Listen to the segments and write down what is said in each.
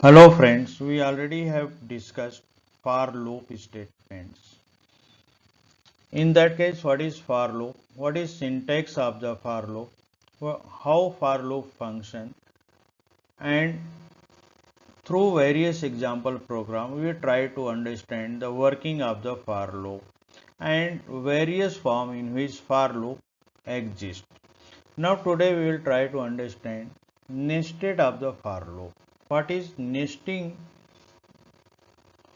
Hello friends, we already have discussed for loop statements. In that case, what is for loop? What is syntax of the for loop? How for loop function? And through various example program, we try to understand the working of the for loop and various form in which for loop exists. Now today we will try to understand nested of the for loop. What is nesting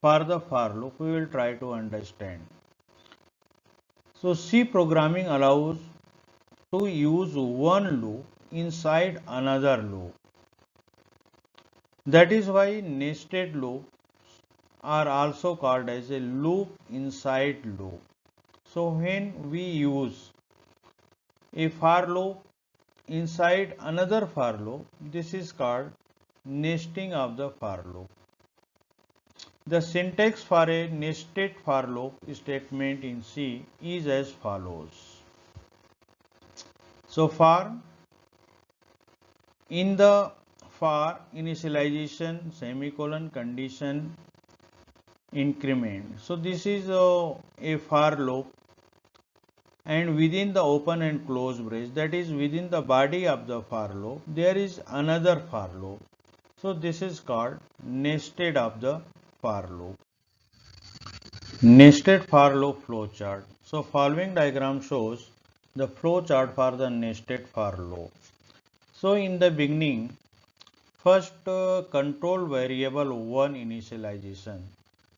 for the for loop? We will try to understand. So C programming allows to use one loop inside another loop. That is why nested loops are also called as a loop inside loop. So when we use a for loop inside another for loop, this is called nesting of the for loop. The syntax for a nested for loop statement in C is as follows. So for in the for initialization semicolon condition increment. So this is a for loop, and within the open and close brace, that is within the body of the for loop, there is another for loop. So this is called nested of the for loop. Nested for loop flowchart. So following diagram shows the flowchart for the nested for loop. So in the beginning, first, control variable 1 initialization.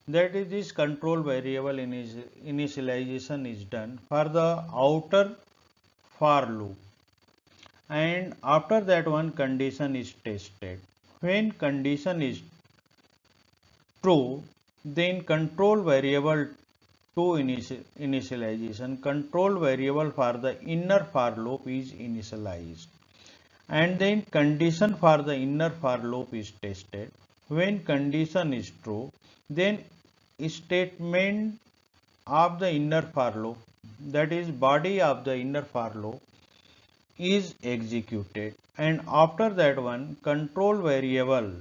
That is, this control variable initialization is done for the outer for loop, and after that one condition is tested. When condition is true, then control variable 2 initialization, control variable for the inner for loop is initialized, and then condition for the inner for loop is tested. When condition is true, then statement of the inner for loop, that is body of the inner for loop, is executed, and after that one control variable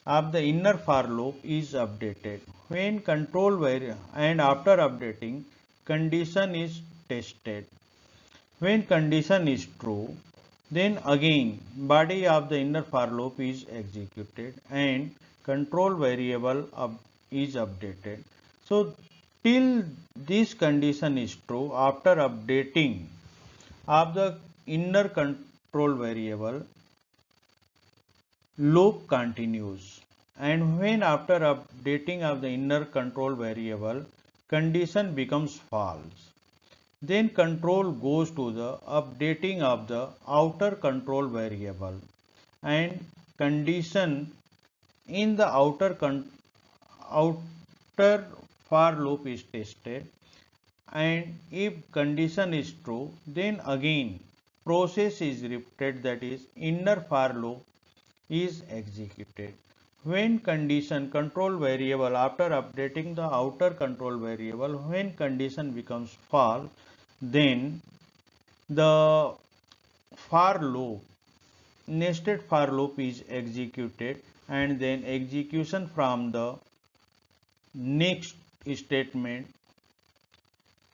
of the inner for loop is updated. When control variable and after updating condition is tested. When condition is true, then again body of the inner for loop is executed and control variable is updated. So till this condition is true, after updating of the inner control variable, loop continues, and when after updating of the inner control variable condition becomes false, then control goes to the updating of the outer control variable, and condition in the outer for loop is tested, and if condition is true, then again process is repeated, that is inner for loop is executed. When condition control variable after updating the outer control variable, when condition becomes false, then the for loop, nested for loop is executed, and then execution from the next statement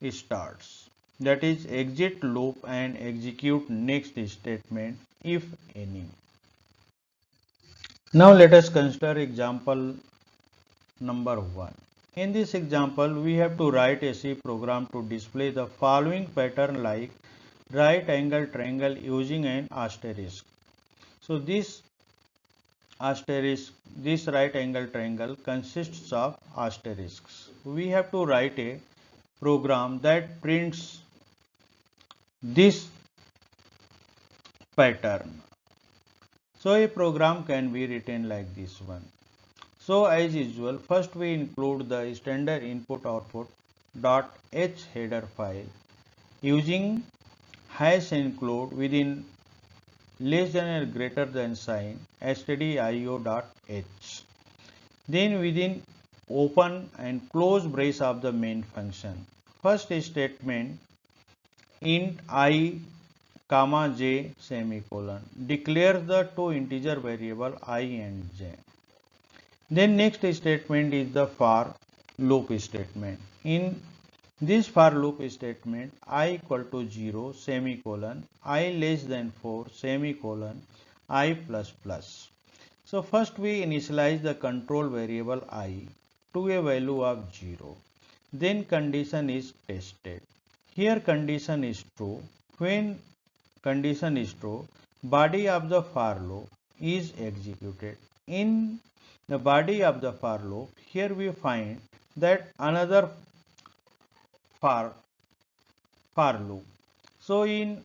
starts. That is exit loop and execute next statement if any. Now let us consider example number 1. In this example, we have to write a C program to display the following pattern like right angle triangle using an asterisk. So this right angle triangle consists of asterisks. We have to write a program that prints this pattern. So a program can be written like this one. So as usual, first we include the standard input output .h header file using hash include within less than or greater than sign stdio.h. Then within open and close brace of the main function. First statement int I comma j semicolon declares the two integer variable I and j. Then next statement is the for loop statement. In this for loop statement, I equal to 0 semicolon, I less than 4 semicolon, I plus plus. So first we initialize the control variable I to a value of 0. Then condition is tested. Here condition is true. When condition is true, body of the for loop is executed. In the body of the for loop, here we find that another for loop. So in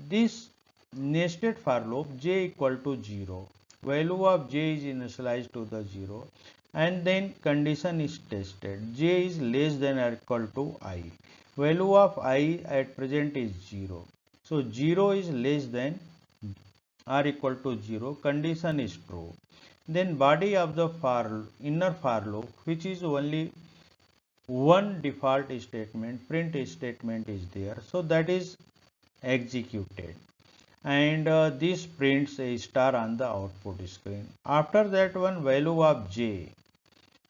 this nested for loop, j equal to 0, value of j is initialized to the 0, and then condition is tested, j is less than or equal to I, value of I at present is 0, so 0 is less than or equal to 0, condition is true. Then body of the inner for loop, which is only one default statement, print statement is there, so that is executed, and this prints a star on the output screen. After that one, value of j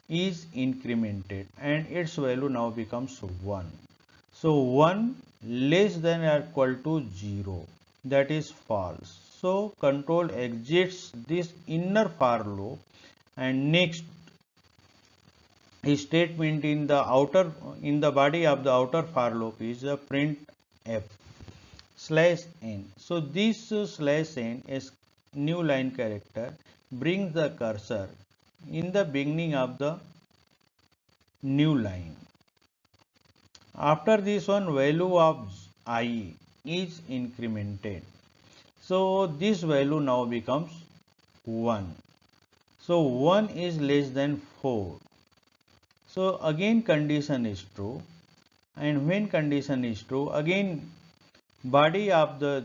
is incremented and its value now becomes 1. So 1 less than or equal to 0, that is false. So control exits this inner for loop, and next statement in the body of the outer for loop is a print f slash n. So this slash n is new line character brings the cursor in the beginning of the new line. After this one, value of I is incremented. So this value now becomes 1. So 1 is less than 4. So again condition is true, and when condition is true, again body of the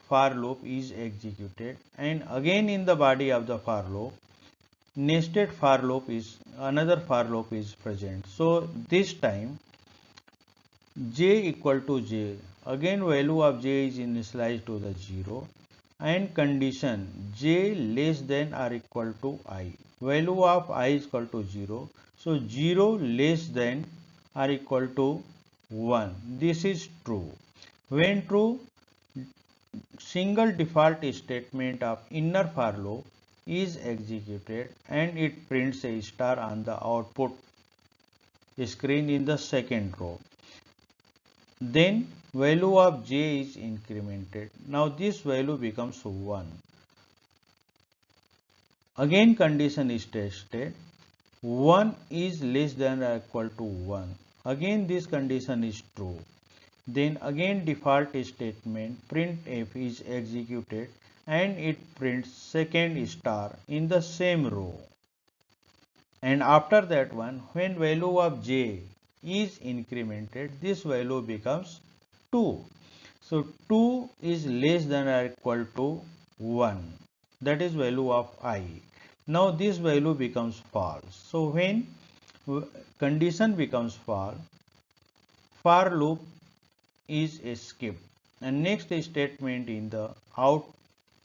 for loop is executed, and again in the body of the for loop nested for loop is another for loop is present. So this time j equal to j, again value of j is initialized to the 0, and condition j less than or equal to I, value of I is equal to 0, so 0 less than or equal to 1, this is true. When true, single default statement of inner for loop is executed and it prints a star on the output screen in the second row. Then value of j is incremented. Now this value becomes 1. Again condition is tested. 1 is less than or equal to 1. Again this condition is true. Then again default statement printf is executed and it prints second star in the same row. And after that one, when value of j is incremented, this value becomes 2. So 2 is less than or equal to 1. That is value of I. Now this value becomes false. So when condition becomes false, for loop is skipped. And next statement in the out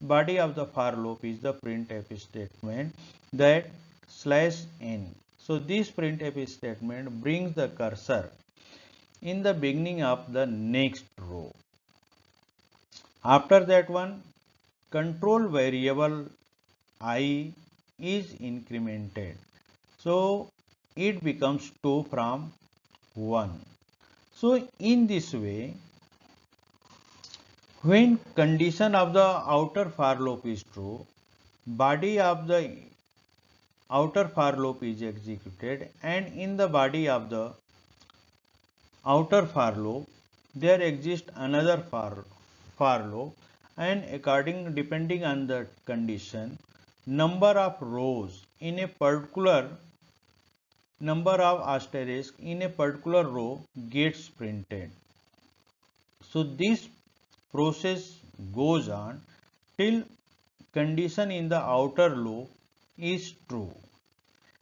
body of the for loop is the printf statement, that slash n. So this printf statement brings the cursor in the beginning of the next row. After that one, control variable I is incremented. So it becomes 2 from 1. So in this way, when condition of the outer for loop is true, body of the outer for loop is executed, and in the body of the outer for loop there exists another for loop, and depending on the condition, number of rows in a particular number of asterisk in a particular row gets printed. So this process goes on till condition in the outer loop is true,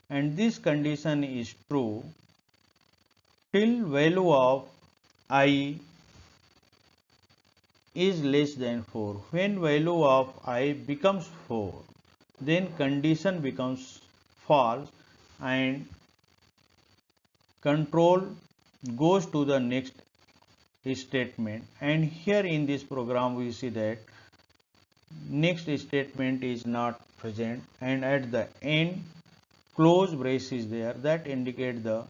and this condition is true till value of I is less than 4. When value of I becomes 4, then condition becomes false, and control goes to the next statement. And here in this program we see that next statement is not present, and at the end close brace is there that indicate the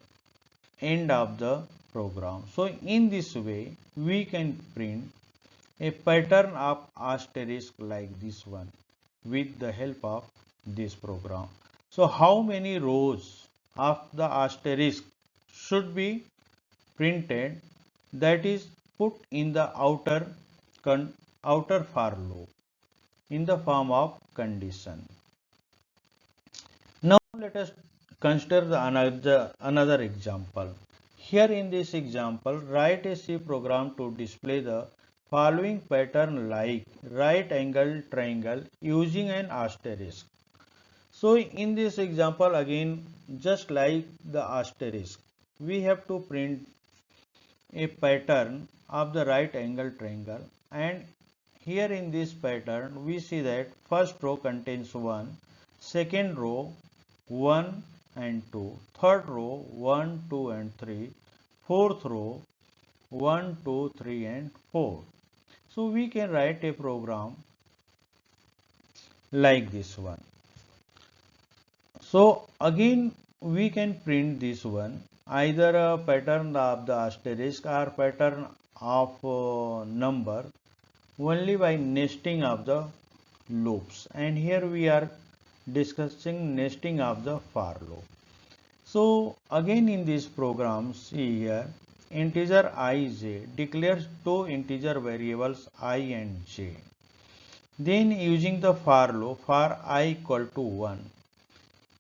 end of the program. So in this way we can print a pattern of asterisk like this one with the help of this program. So how many rows of the asterisk should be printed, that is put in the outer for loop in the form of condition. Now let us consider another example. Here in this example, write a C program to display the following pattern like right angle triangle using an asterisk. So in this example again, just like the asterisk, we have to print a pattern of the right angle triangle, and here in this pattern we see that first row contains 1, second row 1 and 2, third row 1, 2 and 3, fourth row 1, 2, 3 and 4. So we can write a program like this one. So again we can print this one, either a pattern of the asterisk or pattern of number, only by nesting of the loops. And here we are discussing nesting of the for loop. So again in this program, see here, integer ij declares two integer variables I and j. Then using the for loop, for I equal to 1,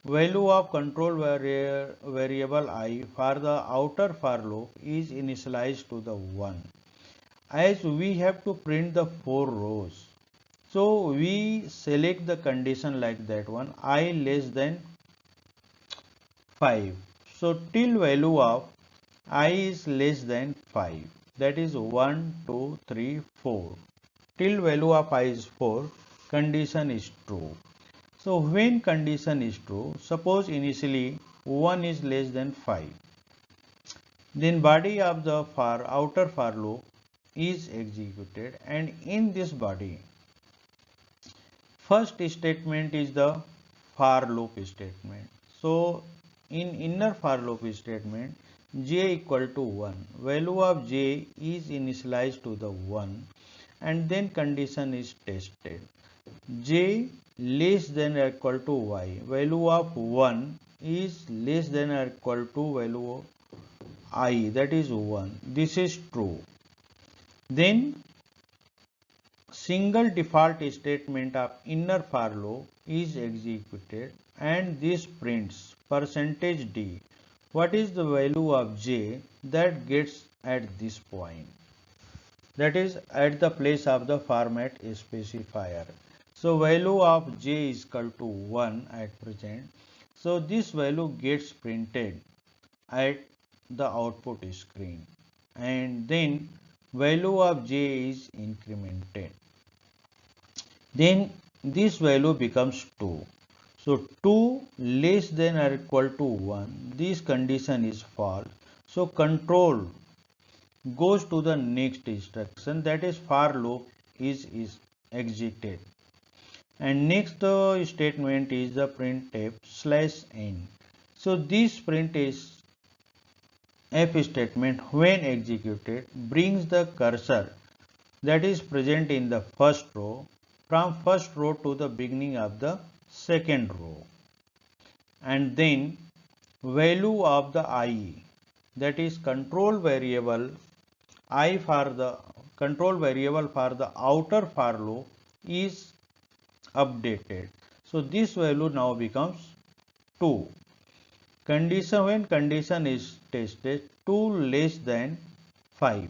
value of control variable I for the outer for loop is initialized to the 1. As we have to print the 4 rows, so we select the condition like that one, I less than 5. So till value of I is less than 5, that is 1, 2, 3, 4. Till value of I is 4, condition is true. So when condition is true, suppose initially 1 is less than 5, then body of the outer for loop is executed, and in this body first statement is the for loop statement. So in inner for loop statement, j equal to 1, value of j is initialized to the 1, and then condition is tested. J less than or equal to y, value of 1 is less than or equal to value of I, that is 1. This is true. Then single default statement of inner for loop is executed, and this prints percentage %d. What is the value of j that gets at this point? That is at the place of the format specifier. So value of j is equal to 1 at present. So this value gets printed at the output screen, and then value of j is incremented. Then this value becomes 2. So 2 less than or equal to 1, this condition is false. So control goes to the next instruction, that is for loop is executed, and next statement is the printf /n. So this print is f statement when executed brings the cursor that is present in the first row from first row to the beginning of the second row, and then value of the I, that is control variable I for the control variable for the outer for loop is updated. So this value now becomes 2. Condition, when condition is tested, 2 less than 5,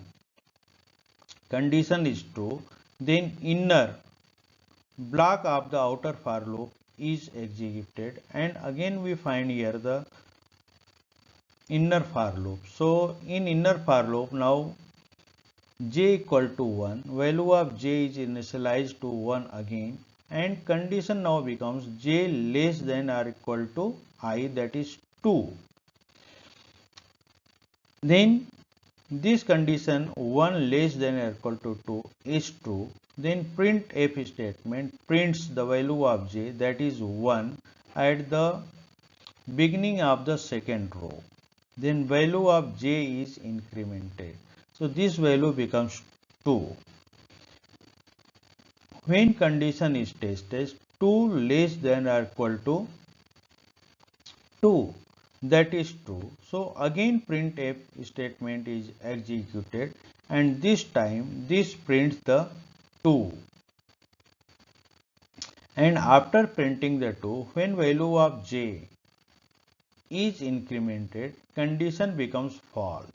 condition is true, then inner block of the outer for loop is executed, and again we find here the inner for loop. So in inner for loop now j equal to 1, value of j is initialized to 1 again, and condition now becomes j less than or equal to I, that is 2. Then this condition 1 less than or equal to 2 is true. Then printf statement prints the value of j, that is 1, at the beginning of the second row. Then value of j is incremented. So this value becomes 2. When condition is tested, 2 less than or equal to 2, that is true. So again printf statement is executed, and this time this prints the 2. And after printing the 2, when value of j is incremented, condition becomes false.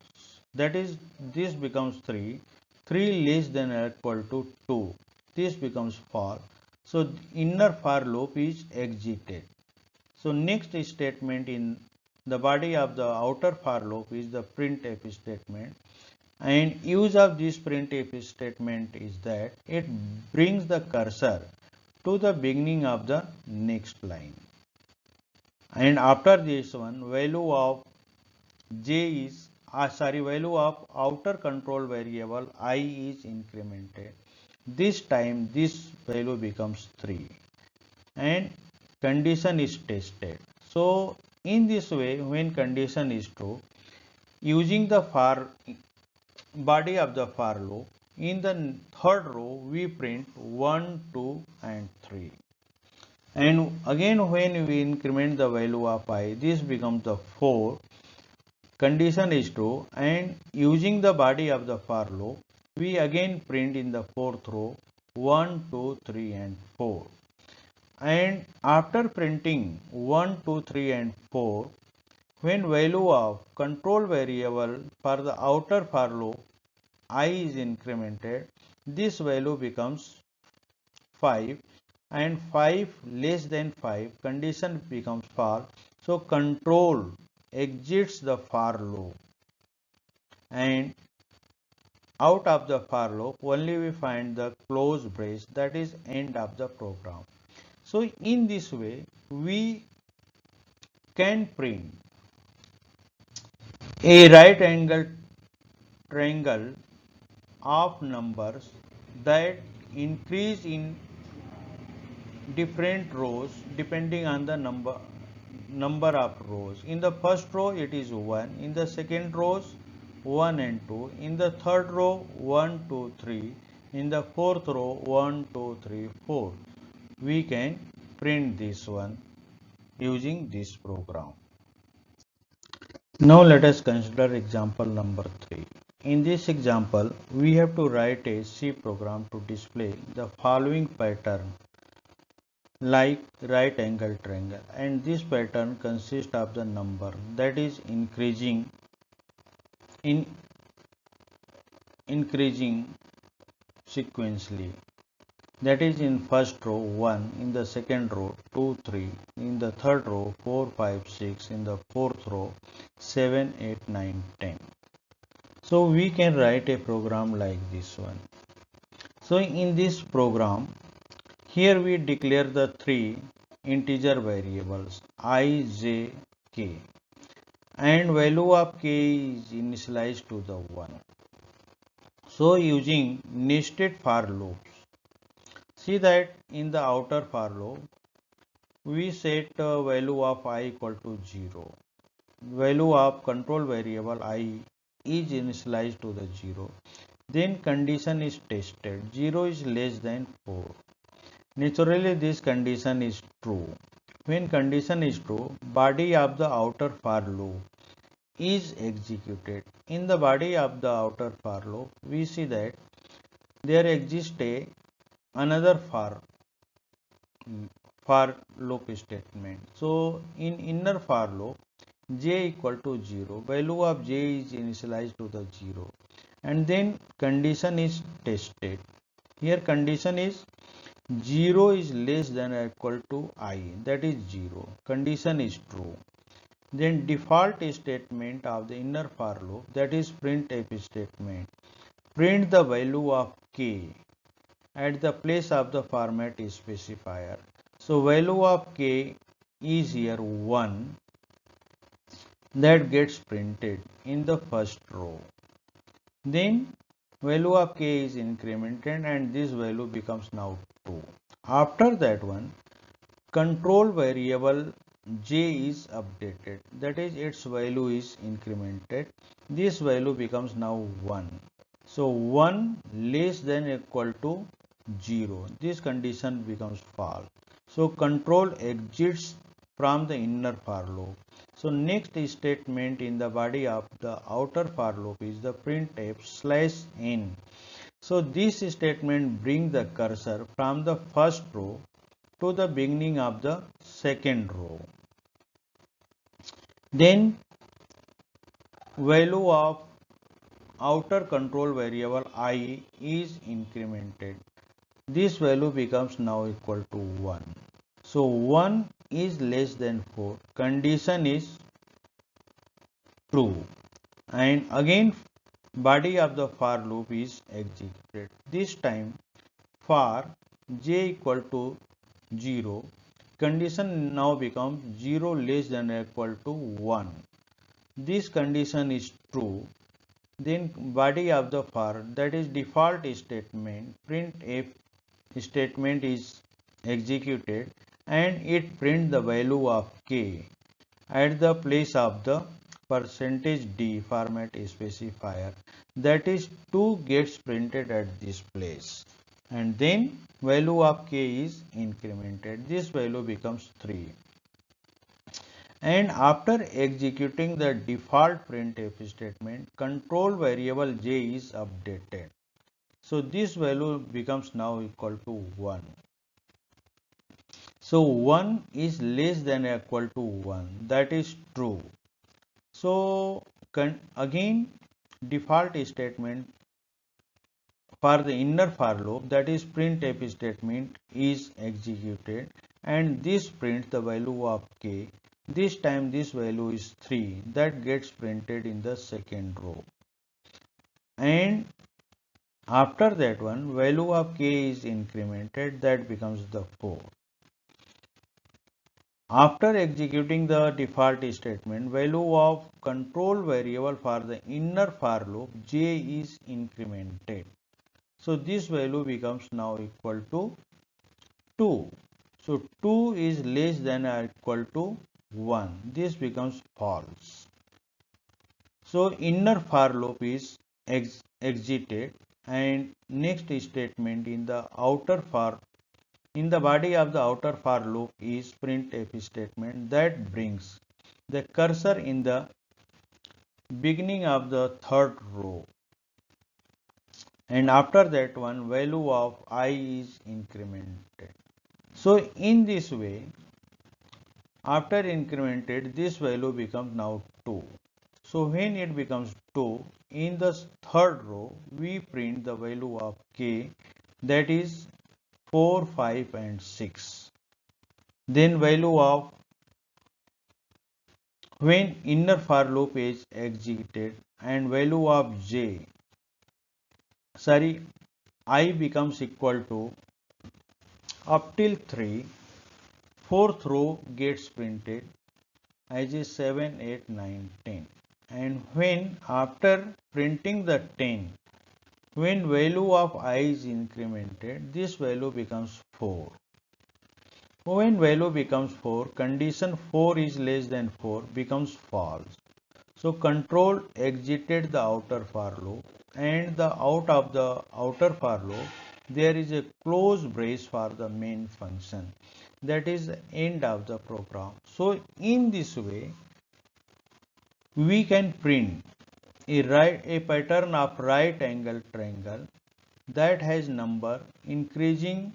That is, this becomes 3. 3 less than or equal to 2. This becomes false. So inner for loop is exited. So next statement in the body of the outer for loop is the printf statement. And use of this printf statement is that it brings the cursor to the beginning of the next line. And after this one, value of j is value of outer control variable I is incremented. This time this value becomes 3 and condition is tested. So in this way, when condition is true, using the for body of the for loop, in the third row we print 1, 2 and 3. And again when we increment the value of I, this becomes the 4. Condition is true, and using the body of the for loop, we again print in the fourth row 1, 2, 3 and 4. And after printing 1, 2, 3 and 4, when value of control variable for the outer for loop I is incremented, this value becomes 5, and 5 less than 5, condition becomes false. So control exits the for loop, and out of the for loop only we find the close brace, that is end of the program. So in this way we can print a right angle triangle of numbers that increase in different rows depending on the number of rows. In the first row it is 1, in the second rows 1 and 2, in the third row 1, 2, 3, in the fourth row 1, 2, 3, 4. We can print this one using this program. Now let us consider example number 3. In this example, we have to write a C program to display the following pattern like right angle triangle, and this pattern consists of the number that is increasing sequentially. That is, in first row 1, in the second row 2, 3, in the third row 4, 5, 6, in the fourth row 7, 8, 9, 10. So we can write a program like this one. So in this program, here we declare the 3 integer variables I, j, k, and value of k is initialized to the 1. So using nested for loops, see that in the outer for loop, we set value of I equal to 0. Value of control variable I is initialized to the 0. Then condition is tested. 0 is less than 4. Naturally, this condition is true. When condition is true, body of the outer for loop is executed. In the body of the outer for loop, we see that there exists another for loop statement. So in inner for loop, j equal to 0, value of j is initialized to the 0, and then condition is tested. Here condition is 0 is less than or equal to I, that is 0. Condition is true. Then default statement of the inner for loop, that is printf statement, print the value of k, at the place of the format specifier. So value of k is here 1, that gets printed in the first row. Then value of k is incremented and this value becomes now 2. After that one, control variable j is updated, that is its value is incremented. This value becomes now 1. So 1 less than equal to 0. This condition becomes false. So control exits from the inner for loop. So next statement in the body of the outer for loop is the printf/n. So this statement brings the cursor from the first row to the beginning of the second row. Then value of outer control variable I is incremented. This value becomes now equal to 1. So 1 is less than 4. Condition is true. And again body of the for loop is executed. This time for j equal to 0. Condition now becomes 0 less than or equal to 1. This condition is true. Then body of the for, that is default statement, printf statement is executed and it prints the value of k at the place of the %d format specifier, that is 2 gets printed at this place, and then value of k is incremented. This value becomes 3. And after executing the default printf statement, control variable j is updated. So this value becomes now equal to 1. So 1 is less than or equal to 1. That is true. So again default statement for the inner for loop, that is printf statement is executed and this prints the value of k. This time this value is 3, that gets printed in the second row. And after that one, value of k is incremented, that becomes the 4. After executing the default statement, value of control variable for the inner for loop j is incremented. So this value becomes now equal to 2. So 2 is less than or equal to 1. This becomes false. So inner for loop is exited and next statement in the outer for, in the body of the outer for loop is printf statement that brings the cursor in the beginning of the third row, and after that one value of I is incremented. So in this way, after incremented, this value becomes now 2. So when it becomes 2, in the third row, we print the value of k, that is 4, 5 and 6. Then value of, when inner for loop is executed and value of I becomes equal to up till 3, fourth row gets printed as is 7, 8, 9, 10. And when after printing the 10, when value of I is incremented, this value becomes 4. When value becomes 4, condition 4 is less than 4 becomes false. So control exited the outer for loop, and the out of the outer for loop there is a close brace for the main function, that is the end of the program. So in this way we can print a pattern of right angle triangle that has number increasing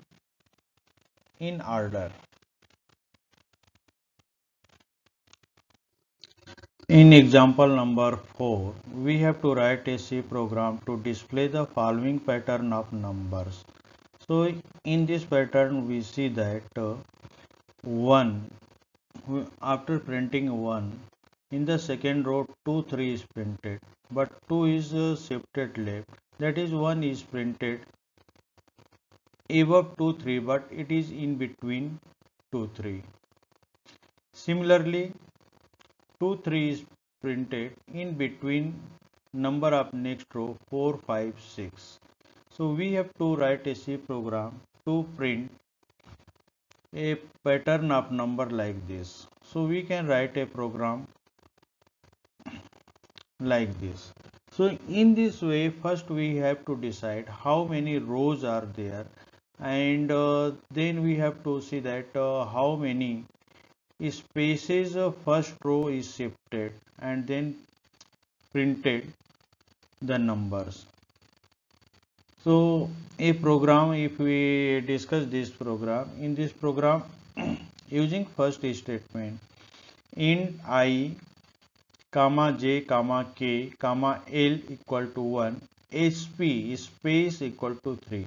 in order. In example number 4, we have to write a C program to display the following pattern of numbers. So in this pattern we see that 1, after printing 1, in the second row 2, 3 is printed, but 2 is shifted left, that is 1 is printed above 2 3, but it is in between 2 3. Similarly, 2 3 is printed in between number of next row 4 5 6. So we have to write a C program to print a pattern of number like this. So we can write a program like this. So in this way, first we have to decide how many rows are there, and then we have to see that how many spaces of first row is shifted, and then printed the numbers. So a program, if we discuss this program, in this program using first statement, int I comma j comma k comma l equal to 1, sp space equal to 3,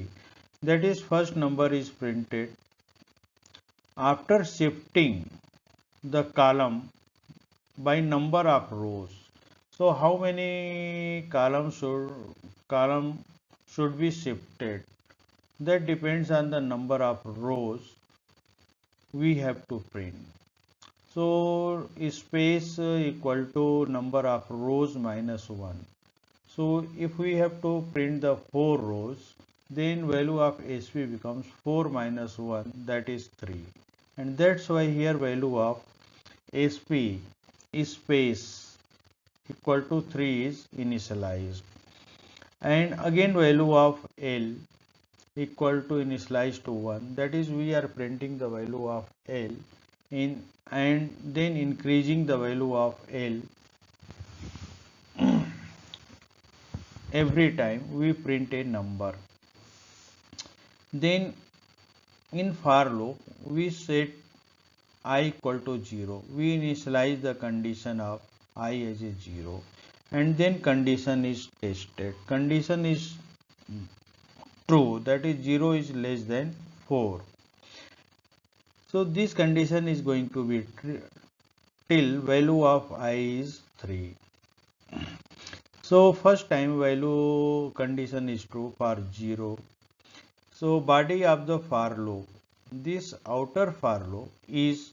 that is first number is printed after shifting the column by number of rows. So how many column should be shifted? That depends on the number of rows we have to print. So space equal to number of rows minus 1. So if we have to print the 4 rows, then value of SP becomes 4 minus 1, that is 3. And that's why here value of SP space equal to 3 is initialized. And again value of L equal to initialized to 1, that is we are printing the value of L in, and then increasing the value of L every time we print a number. Then in for loop we set I equal to 0, we initialize the condition of I as a 0, and then condition is tested. Condition is true, that is 0 is less than 4. So this condition is going to be till value of I is 3. So first time value condition is true for 0. So body of the for loop, this outer for loop is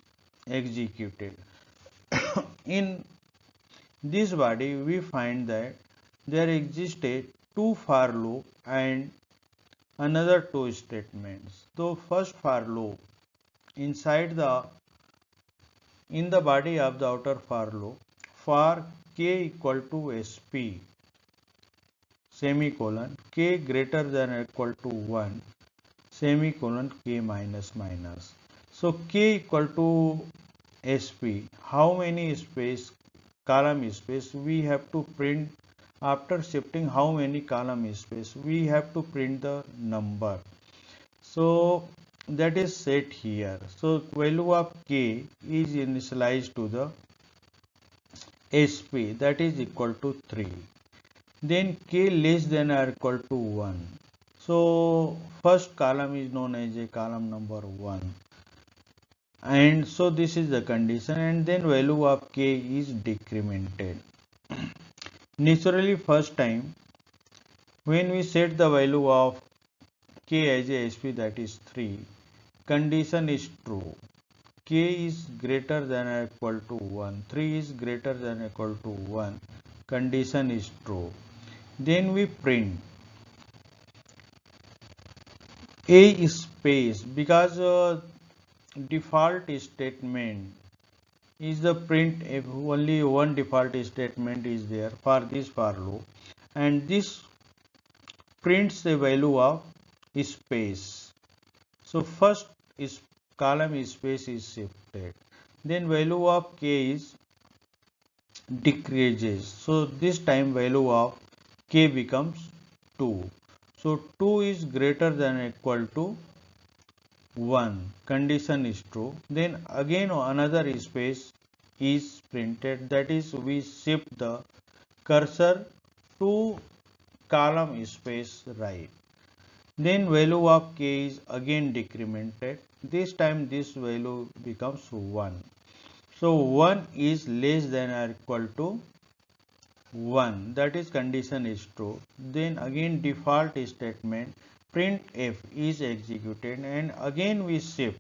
executed. In this body we find that there existed two for loop and another two statements. So first for loop inside in the body of the outer for loop, for k equal to sp semicolon k greater than or equal to 1 semicolon k minus minus. So k equal to sp, how many space column space we have to print after shifting, how many column space we have to print the number. So that is set here. So value of k is initialized to the sp, that is equal to 3. Then k less than or equal to 1. So first column is known as a column number 1. And so this is the condition, and then value of k is decremented. Naturally first time when we set the value of k as a sp, that is 3, condition is true, k is greater than or equal to 1, 3 is greater than or equal to 1, condition is true. Then we print a space, because default statement is the print if only one default statement is there for this for loop, and this prints the value of space. So first is column space is shifted, then value of k is decreases. So this time value of k becomes 2. So 2 is greater than or equal to 1, condition is true. Then again another space is printed, that is we shift the cursor to column space right. Then value of k is again decremented, this time this value becomes 1. So 1 is less than or equal to 1, that is condition is true. Then again default statement printf is executed, and again we shift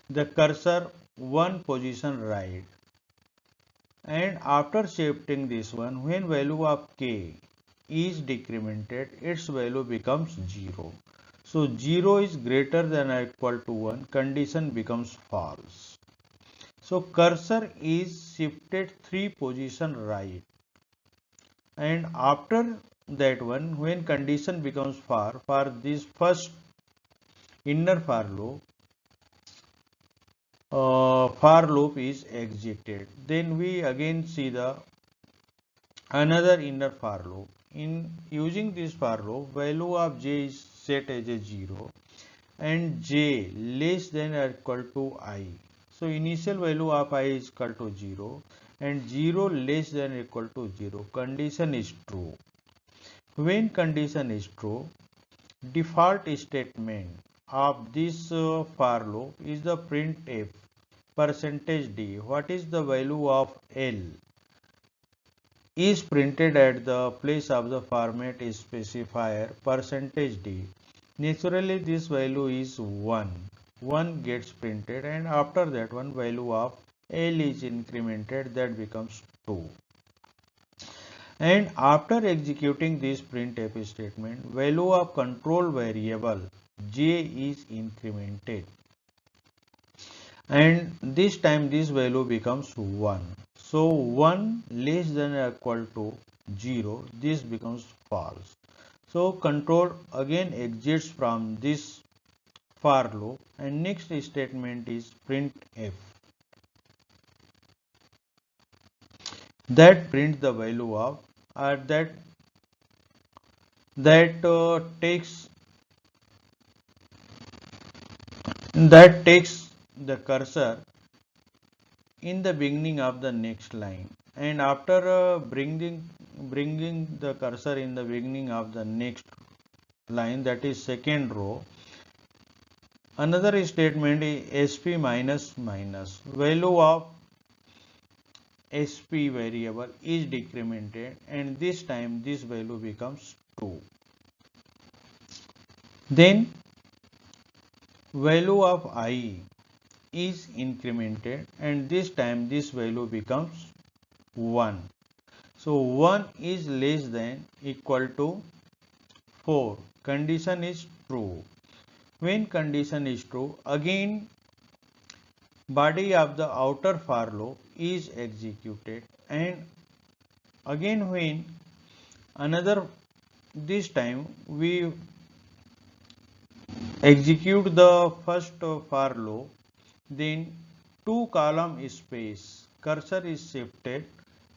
the cursor one position right, and after shifting this one, when value of k is decremented, its value becomes 0. So 0 is greater than or equal to 1, condition becomes false. So cursor is shifted 3 position right, and after that one, when condition becomes for this first inner for loop is executed. Then we again see the another inner for loop. In using this for loop, value of j is set as a 0 and j less than or equal to I. So initial value of I is equal to 0 and 0 less than or equal to 0. Condition is true. When condition is true, default statement of this for loop is the printf %d. What is the value of L is printed at the place of the format specifier %d. Naturally, this value is 1. 1 gets printed, and after that one value of L is incremented, that becomes 2. And after executing this printf statement, value of control variable j is incremented, and this time this value becomes 1. So 1 less than or equal to 0, this becomes false. So control again exits from this for loop, and next statement is printf, that prints the value of that that takes the cursor in the beginning of the next line, and after bringing the cursor in the beginning of the next line, that is second row, another statement is sp minus minus, value of sp variable is decremented, and this time this value becomes 2. Then value of I is incremented, and this time this value becomes 1. So 1 is less than equal to 4. Condition is true. When condition is true, again body of the outer for loop is executed, and again when another, this time we execute the first for loop, then 2 column space, cursor is shifted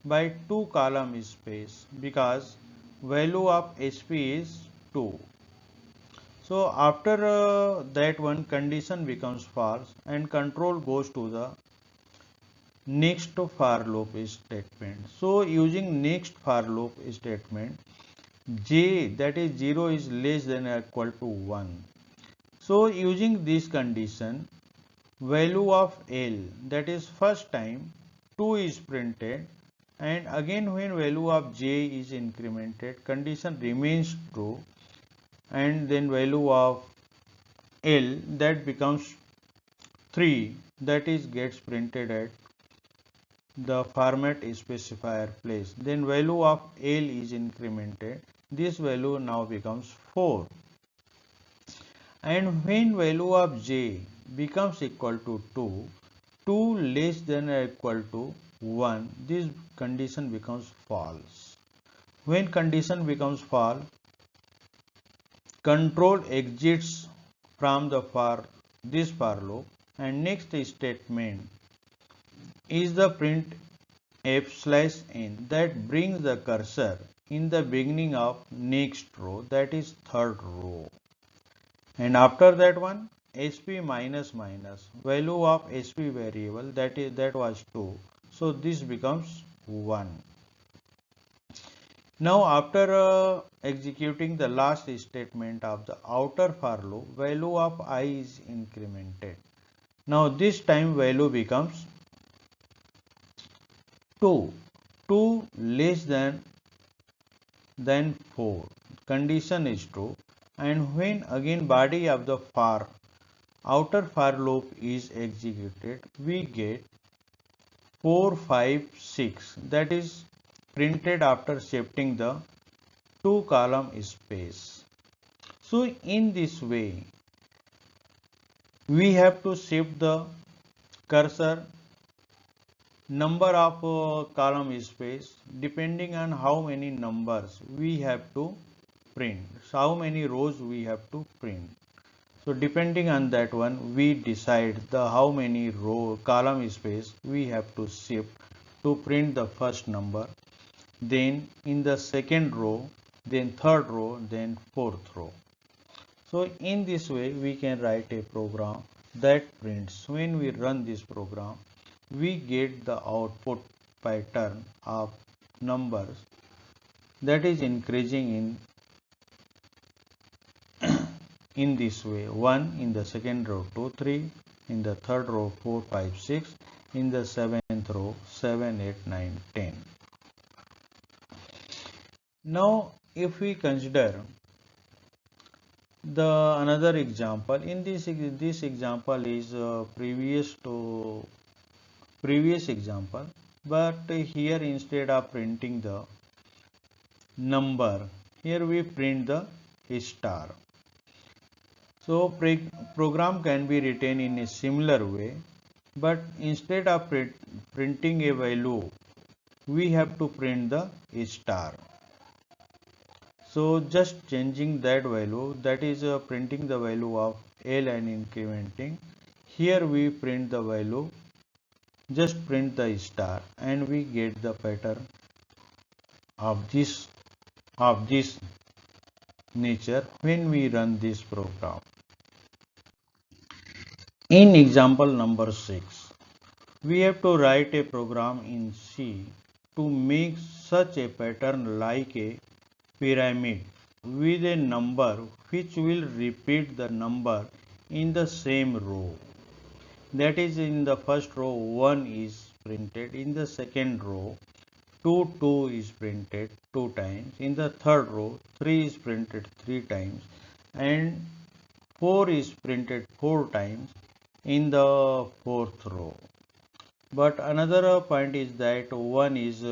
by 2 column space because value of sp is 2. So after that one, condition becomes false, and control goes to the next for loop statement. So using next for loop statement, j, that is 0, is less than or equal to 1. So using this condition, value of L, that is first time 2 is printed, and again when value of j is incremented, condition remains true, and then value of L, that becomes 3, that is gets printed at the format specifier place. Then value of L is incremented, this value now becomes 4, and when value of j becomes equal to 2, 2 less than or equal to 1, this condition becomes false. When condition becomes false, control exits from the this for loop, and next statement is the print f/n, that brings the cursor in the beginning of next row, that is third row, and after that one, sp minus minus, value of sp variable, that was 2, so this becomes 1. Now after executing the last statement of the outer for loop, value of I is incremented. Now this time value becomes 2. 2 less than 4. Condition is true. and when again body of the outer for loop is executed, we get 4, 5, 6, that is printed after shifting the two column space. So in this way, we have to shift the cursor number of column space depending on how many numbers we have to print, so how many rows we have to print. So depending on that one, we decide the how many row column space we have to shift to print the first number, then in the second row, then third row, then fourth row. So in this way we can write a program that prints. When we run this program, we get the output pattern of numbers that is increasing in this way: 1 in the second row, 2, 3 in the third row, 4, 5, 6 in the seventh row, 7, 8, 9, 10. Now if we consider the another example, in this example is previous example, but here instead of printing the number, here we print the star. So program can be written in a similar way, but instead of printing a value, we have to print the star. So just changing that value, that is printing the value of L and incrementing. Here we print the value, just print the star, and we get the pattern of this nature when we run this program. In example number 6, we have to write a program in C to make such a pattern like a pyramid with a number which will repeat the number in the same row. That is, in the first row 1 is printed, in the second row 2 is printed 2 times, in the third row 3 is printed 3 times, and 4 is printed 4 times in the fourth row. But another point is that 1 is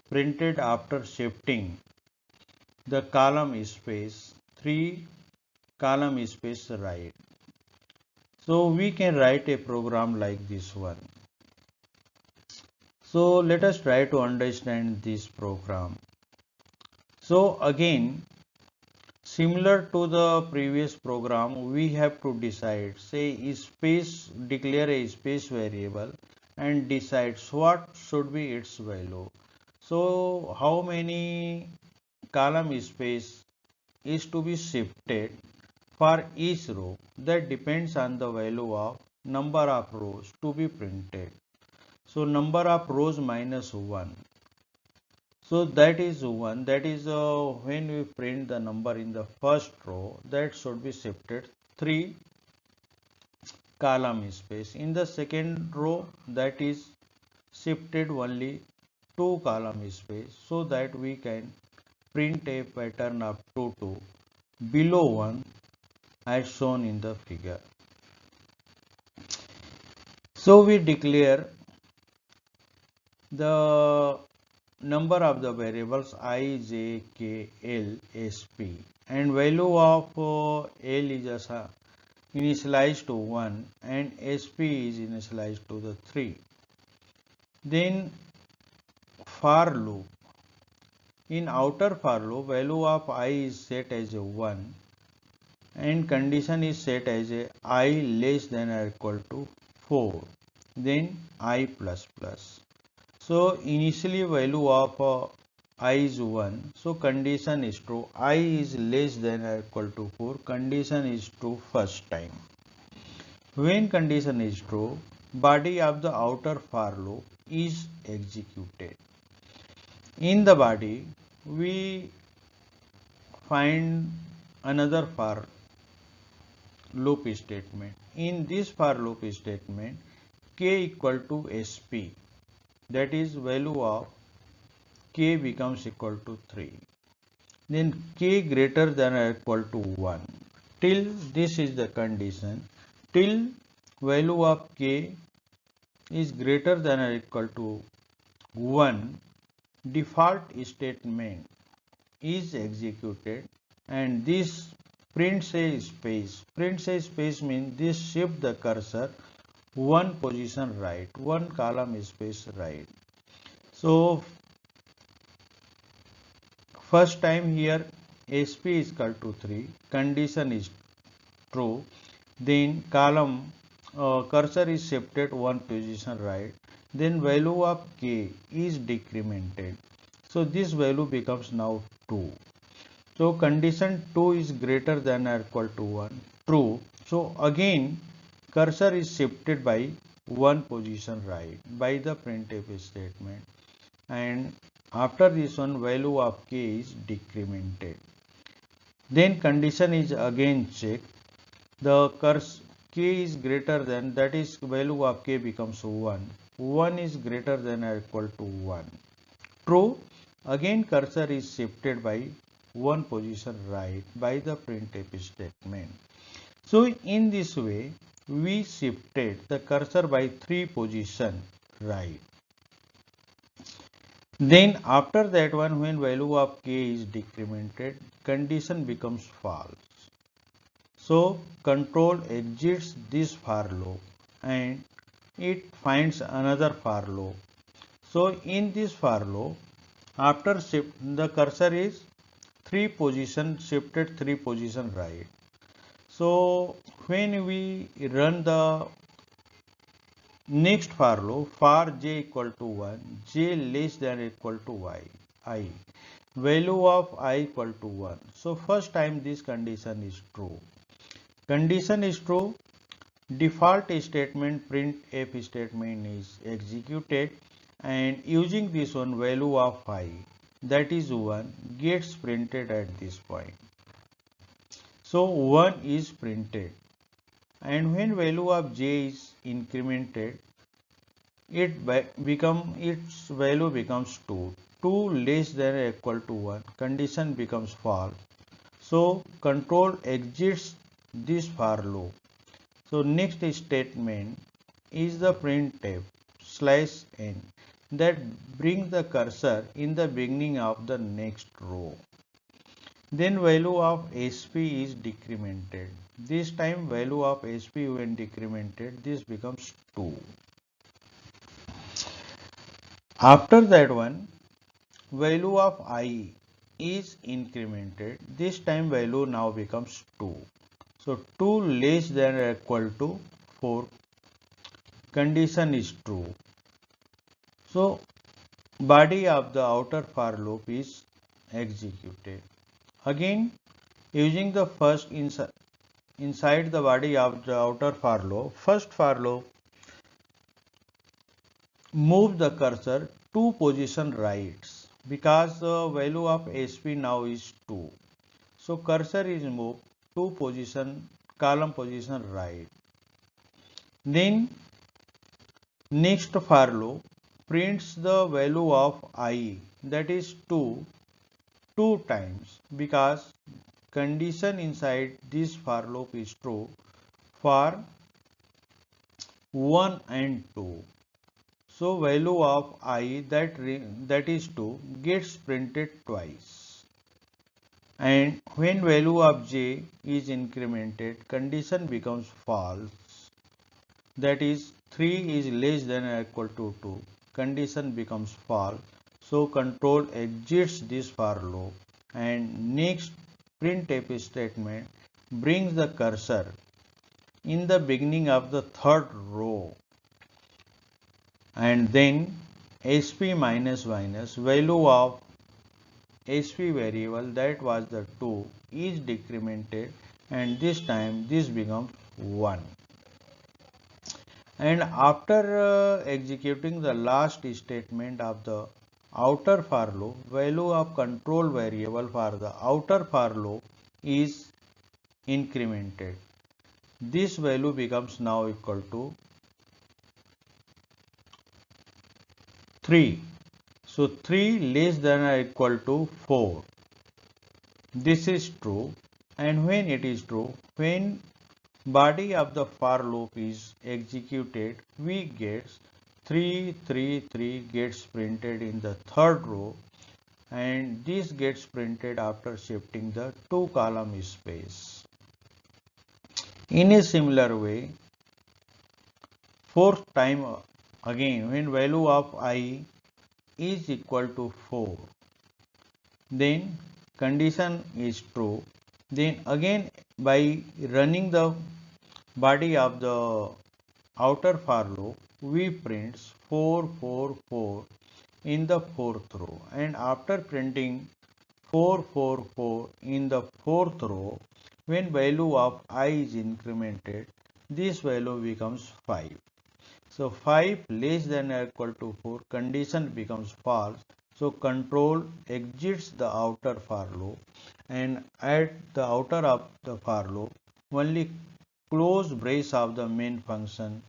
printed after shifting the column space 3 column space right. So we can write a program like this one. So let us try to understand this program. So again, similar to the previous program, we have to decide, say space, declare a space variable and decides what should be its value. So how many column space is to be shifted for each row, that depends on the value of number of rows to be printed. So number of rows minus 1. So that is 1. That is when we print the number in the first row, that should be shifted 3 column space. In the second row, that is shifted only 2 column space, so that we can print a pattern of 2 to below 1 as shown in the figure. So we declare the number of the variables I, j, k, l, sp, and value of l is initialized to 1 and sp is initialized to the 3. Then for loop. In outer for loop, value of I is set as a 1 and condition is set as a I less than or equal to 4, then I plus plus. So initially value of I is 1, so condition is true. I is less than or equal to 4, condition is true first time. When condition is true, body of the outer for loop is executed. In the body, we find another for loop statement. In this for loop statement, k equal to sp, that is value of k becomes equal to 3. then k greater than or equal to 1. Till this is the condition, till value of k is greater than or equal to 1, default statement is executed, and this prints a space. Prints a space means this shift the cursor one position right, one column space right. So first time here SP is equal to 3, condition is true, then column cursor is shifted one position right, then value of k is decremented. So this value becomes now 2. So condition 2 is greater than or equal to 1, true. So again cursor is shifted by one position right by the printf statement, and after this one value of k is decremented. Then condition is again checked. The cursor k is greater than, that is value of k becomes 1. 1 is greater than or equal to 1. True. Again cursor is shifted by one position right by the printf statement. So in this way we shifted the cursor by 3 position right. Then after that one, when value of k is decremented, condition becomes false. So control exits this for loop and it finds another for loop. So in this for loop, after shift the cursor is 3 position shifted 3 position right. So when we run the next for loop, for j equal to 1, j less than or equal to I, value of I equal to 1. So first time this condition is true. Condition is true, default statement printf statement is executed, and using this one value of I, that is 1, gets printed at this point. So 1 is printed, and when value of j is incremented, its value becomes 2. 2 less than or equal to 1, condition becomes false. So control exits this for loop. So next statement is the printf /n that brings the cursor in the beginning of the next row. Then value of SP is decremented. This time value of SP when decremented, this becomes 2. After that one, value of I is incremented. This time value now becomes 2. So 2 less than or equal to 4. Condition is true. So body of the outer for loop is executed. Again using the first inside the body of the outer for loop, first for loop, move the cursor 2 position rights because the value of SP now is 2. So cursor is moved 2 position column position right. Then next for loop prints the value of I, that is 2 times because condition inside this for loop is true for 1 and 2. So value of I, that is 2, gets printed twice. And when value of j is incremented, condition becomes false. That is 3 is less than or equal to 2. Condition becomes false. So control exits this for loop, and next printf statement brings the cursor in the beginning of the third row, and then SP minus value of SP variable, that was the 2, is decremented, and this time this becomes 1. And after executing the last statement of the outer for loop, value of control variable for the outer for loop is incremented. This value becomes now equal to 3. So 3 less than or equal to 4. this is true, and when it is true, when body of the for loop is executed, we get 333 gets printed in the third row, and this gets printed after shifting the two column space. In a similar way, fourth time again, when value of I is equal to 4, then condition is true. Then again, by running the body of the outer for loop, we print 444 in the fourth row, and after printing 444 in the fourth row, when value of I is incremented, this value becomes 5. So 5 less than or equal to 4, condition becomes false. So control exits the outer for loop, and at the outer of the for loop, only close brace of the main function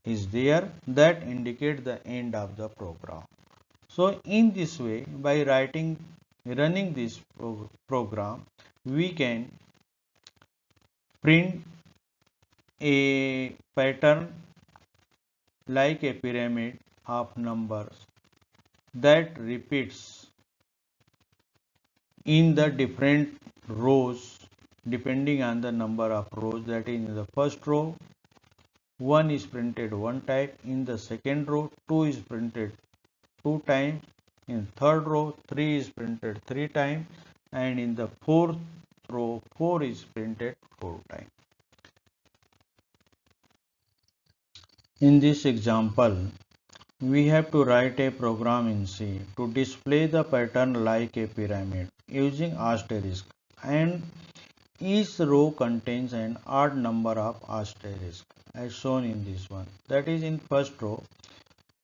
is there that indicate the end of the program. So in this way, by running this program, we can print a pattern like a pyramid of numbers that repeats in the different rows depending on the number of rows. That is, in the first row 1 is printed one time, in the second row 2 is printed two times, in third row 3 is printed three times, and in the fourth row 4 is printed four times. In this example, we have to write a program in C to display the pattern like a pyramid using asterisk, and each row contains an odd number of asterisks as shown in this one. That is, in first row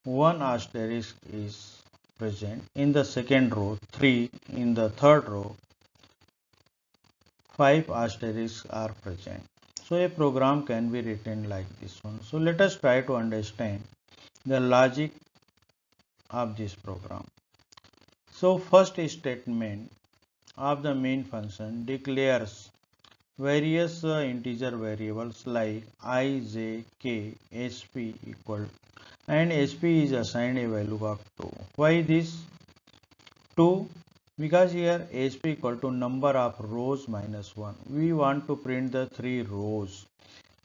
1 asterisk is present, in the second row 3, in the third row 5 asterisks are present. So a program can be written like this one. So let us try to understand the logic of this program. So first statement of the main function declares various integer variables like I, j, k, sp equal, and sp is assigned a value of 2. Why this 2? Because here sp equal to number of rows minus 1. We want to print the 3 rows.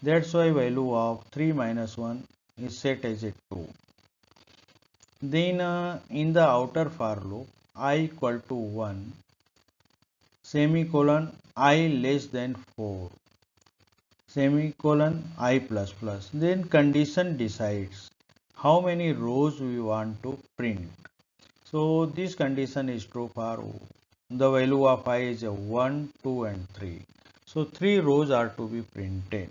That's why value of 3 minus 1 is set as a 2. Then in the outer for loop, I equal to 1, semicolon I less than 4, semicolon I plus plus. Then condition decides how many rows we want to print. So this condition is true for the value of I is 1, 2 and 3. So 3 rows are to be printed.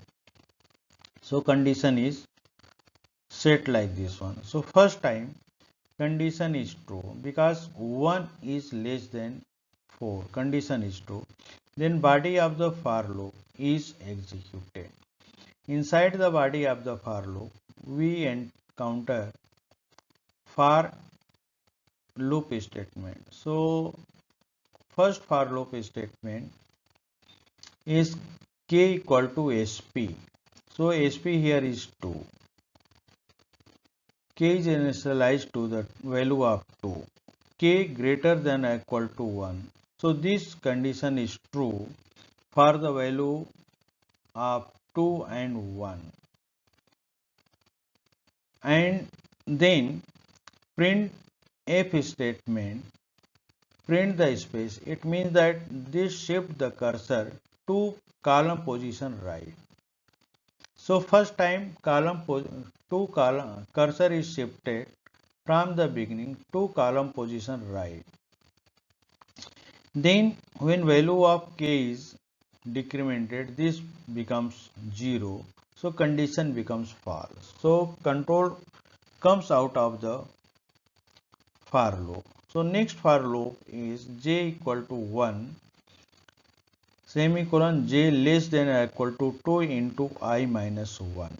So condition is set like this one. So first time condition is true because 1 is less than 4. Condition is true. Then body of the for loop is executed. Inside the body of the for loop, we encounter for loop statement. So first for loop statement is k equal to sp. So sp here is 2. K is initialized to the value of 2. K greater than or equal to 1. So this condition is true for the value of 2 and 1. And then print f statement, print the space. It means that this shift the cursor to column position right. So first time column cursor is shifted from the beginning to column position right. Then when value of k is decremented, this becomes 0. So condition becomes false. So control comes out of the for loop. So next for loop is j equal to 1, semicolon j less than or equal to 2 into I minus 1.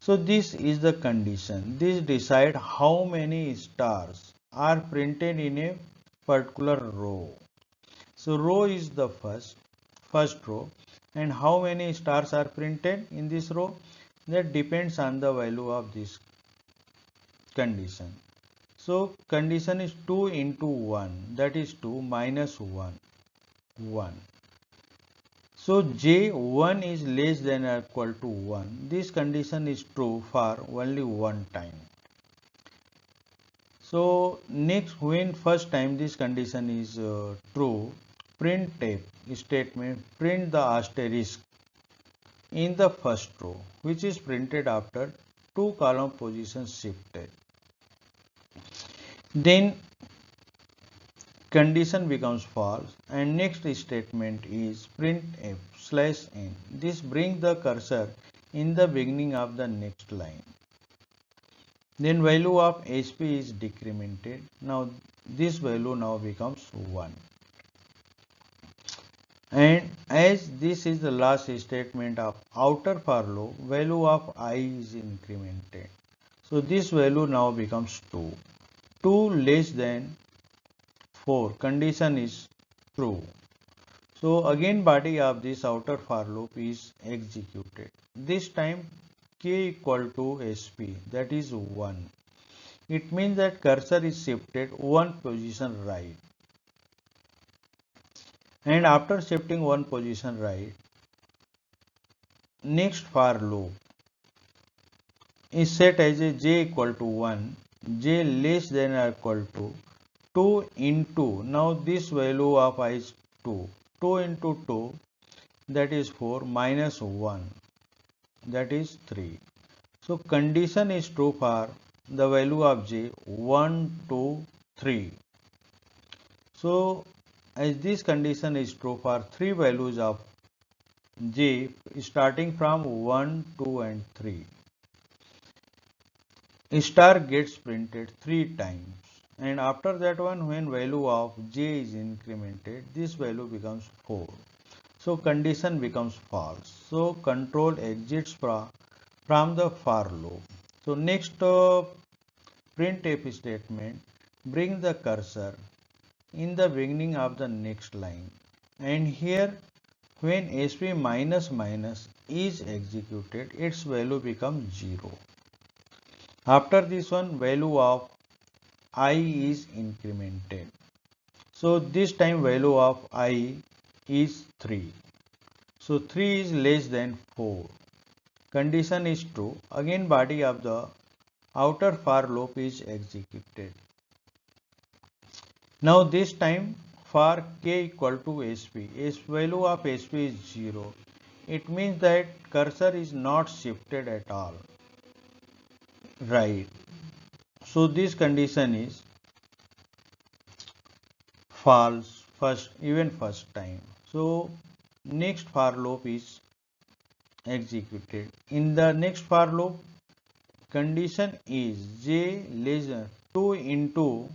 So this is the condition. This decide how many stars are printed in a particular row. So row is the first row, and how many stars are printed in this row? That depends on the value of this condition. So condition is 2 into 1, that is 2 minus 1, 1. So J1 is less than or equal to 1. This condition is true for only one time. So next, when first time this condition is true, printf statement print the asterisk in the first row, which is printed after two column positions shifted. Then condition becomes false, and next statement is printf slash n. This brings the cursor in the beginning of the next line. Then value of SP is decremented. Now this value now becomes 1. And as this is the last statement of outer for loop, value of I is incremented. So this value now becomes 2. 2 less than 4. Condition is true. So again body of this outer for loop is executed. This time k equal to SP, that is 1. It means that cursor is shifted one position right. And after shifting one position right, next for loop is set as a j equal to 1, j less than or equal to 2 into, now this value of I is 2, 2 into 2, that is 4, minus 1, that is 3. So condition is true for the value of j 1, 2, 3. So as this condition is true for three values of j starting from 1, 2 and 3, star gets printed 3 times, and after that one, when value of j is incremented, this value becomes 4. So condition becomes false. So control exits from the for loop. So next printf statement bring the cursor in the beginning of the next line, and here when SP minus minus is executed, its value becomes 0. After this one, value of I is incremented. So this time value of I is 3. So 3 is less than 4. Condition is true. Again body of the outer for loop is executed. Now this time for k equal to SP, value of SP is 0. It means that cursor is not shifted at all. Right. So this condition is false first time. So next for loop is executed. In the next for loop, condition is j less than 2 into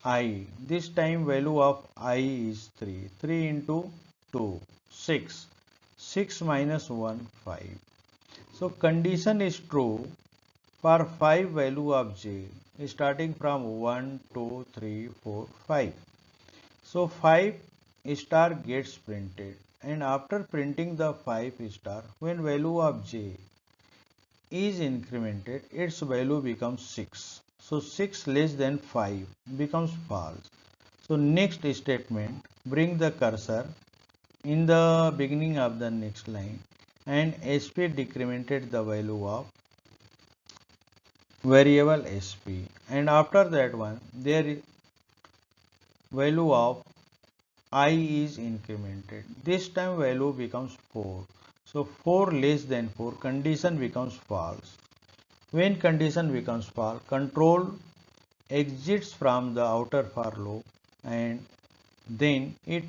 I. This time value of I is 3. 3 into 2, 6. 6 minus 1, 5. So condition is true for 5 value of j starting from 1, 2, 3, 4, 5. So 5 star gets printed, and after printing the 5 star, when value of j is incremented, its value becomes 6. So 6 less than 5 becomes false. So next statement bring the cursor in the beginning of the next line, and SP decremented the value of variable SP, and after that one there is value of I is incremented. This time value becomes 4. So 4 less than 4, condition becomes false. When condition becomes false, control exits from the outer for loop, and then it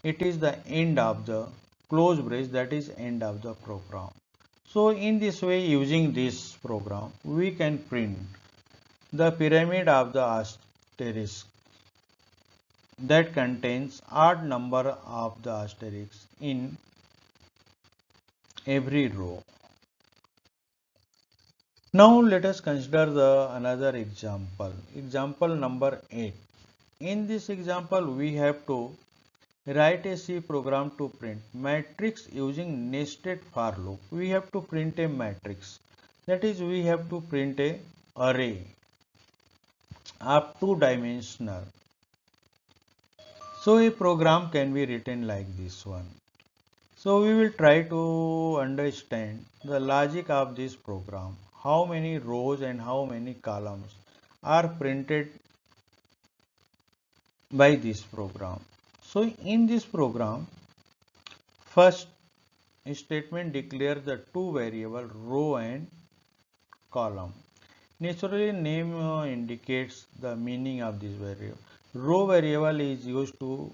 is the end of the close brace, that is end of the program. So in this way, using this program, we can print the pyramid of the asterisk that contains odd number of the asterisks in every row. Now let us consider the another example. Example number 8. in this example we have to write a C program to print matrix using nested for loop. We have to print a matrix. That is, we have to print a array of two-dimensional. So a program can be written like this one. So we will try to understand the logic of this program. How many rows and how many columns are printed by this program. So in this program, first statement declare the two variable row and column. Naturally, name indicates the meaning of this variable. Row variable is used to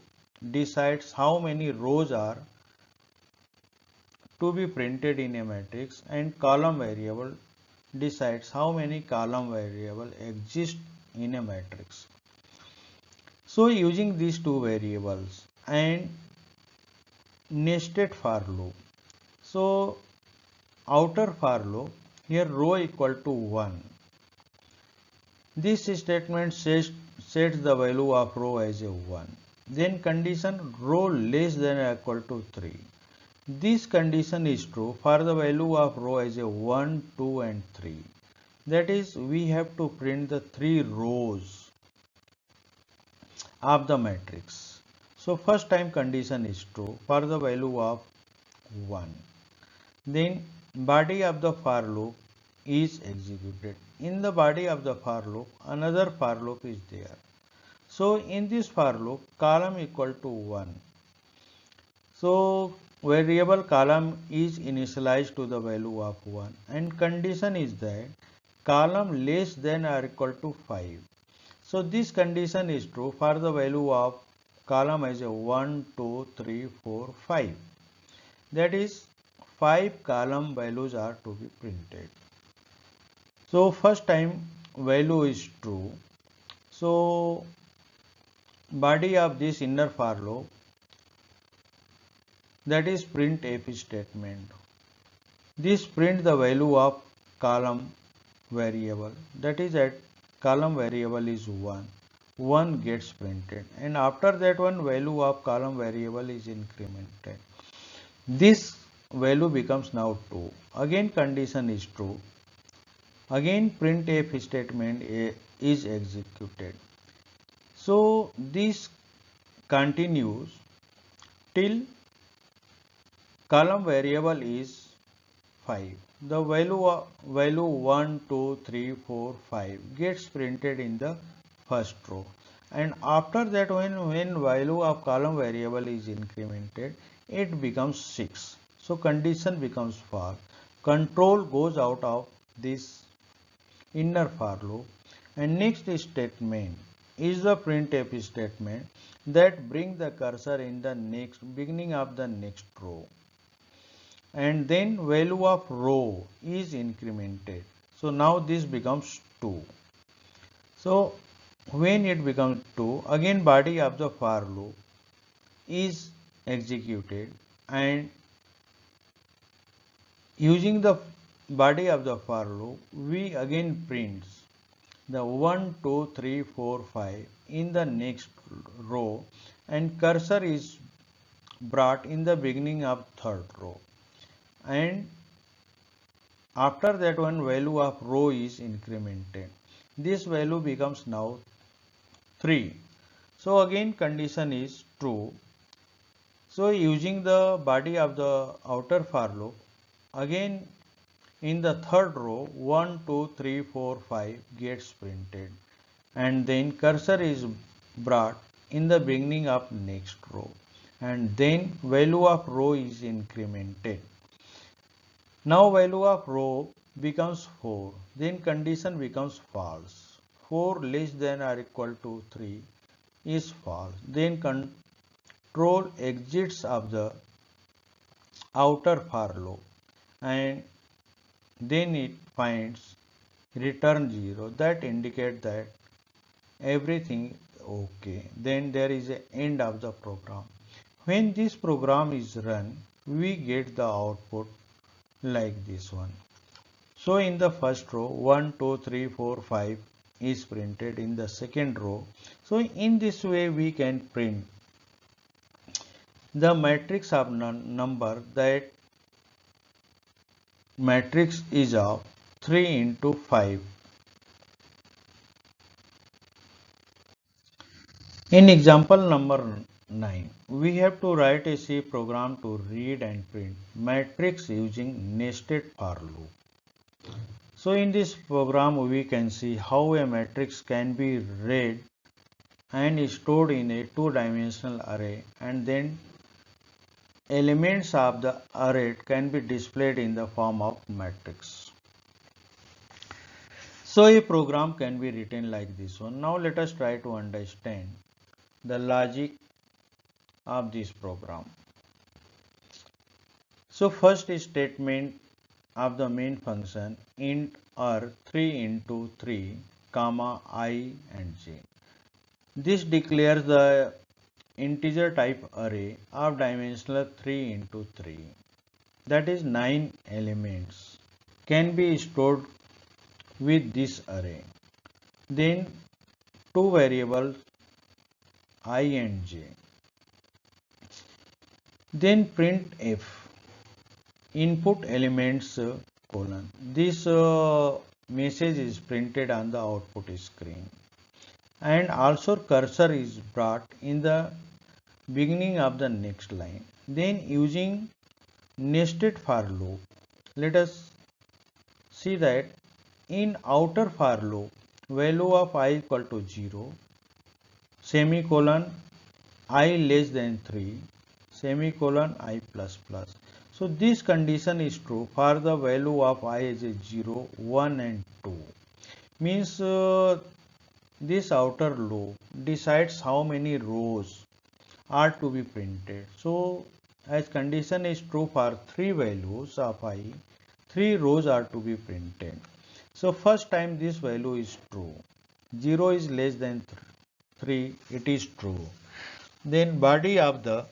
decides how many rows are to be printed in a matrix, and column variable decides how many column variable exist in a matrix. So using these two variables and nested for loop. So outer for loop, here row equal to 1. This statement sets the value of row as a 1. Then condition row less than or equal to 3. This condition is true for the value of row as a 1, 2 and 3. That is, we have to print the 3 rows of the matrix. So first time condition is true for the value of 1. Then body of the for loop is executed. In the body of the for loop, another for loop is there. So in this for loop, column equal to 1. So variable column is initialized to the value of 1, and condition is that column less than or equal to 5. So this condition is true for the value of column as a 1, 2, 3, 4, 5. That is, 5 column values are to be printed. So first time value is true. So body of this inner for loop, that is printf statement. This print the value of column variable, that is at column variable is 1. 1 gets printed, and after that one value of column variable is incremented. This value becomes now 2. Again condition is true. Again printf statement is executed. So this continues till column variable is 5. The value 1, 2, 3, 4, 5 gets printed in the first row, and after that when value of column variable is incremented, it becomes 6. So condition becomes false. Control goes out of this inner for loop, and next statement is the printf statement that brings the cursor in the next beginning of the next row, and then value of row is incremented. So now this becomes 2. So when it becomes 2, again body of the for loop is executed, and using the body of the for loop, we again prints the 1, 2, 3, 4, 5 in the next row, and cursor is brought in the beginning of third row, and after that one value of row is incremented. This value becomes now 3. So again condition is true. So using the body of the outer for loop, again in the third row 1, 2, 3, 4, 5 gets printed, and then cursor is brought in the beginning of next row, and then value of row is incremented. Now value of row becomes 4, then condition becomes false. 4 less than or equal to 3 is false. Then control exits of the outer for loop, and then it finds return 0, that indicate that everything okay. Then there is an end of the program. When this program is run, we get the output like this one. So in the first row 1, 2, 3, 4, 5 is printed in the second row. So in this way we can print the matrix of number. That matrix is of 3 into 5. In example number 9, we have to write a C program to read and print matrix using nested for loop. So in this program we can see how a matrix can be read and stored in a two-dimensional array, and then elements of the array can be displayed in the form of matrix. So a program can be written like this one. Now let us try to understand the logic of this program. So first statement of the main function int r 3 into 3 comma I and j. This declares the integer type array of dimensional 3 into 3, that is 9 elements, can be stored with this array. Then two variables I and j. Then print f input elements colon. This message is printed on the output screen, and also cursor is brought in the beginning of the next line. Then using nested for loop, let us see that in outer for loop value of I equal to 0 semicolon I less than 3 semicolon I plus plus. So this condition is true for the value of I is 0, 1 and 2. Means this outer loop decides how many rows are to be printed. So as condition is true for 3 values of I, 3 rows are to be printed. So first time this value is true, 0 is less than 3, it is true. Then body of the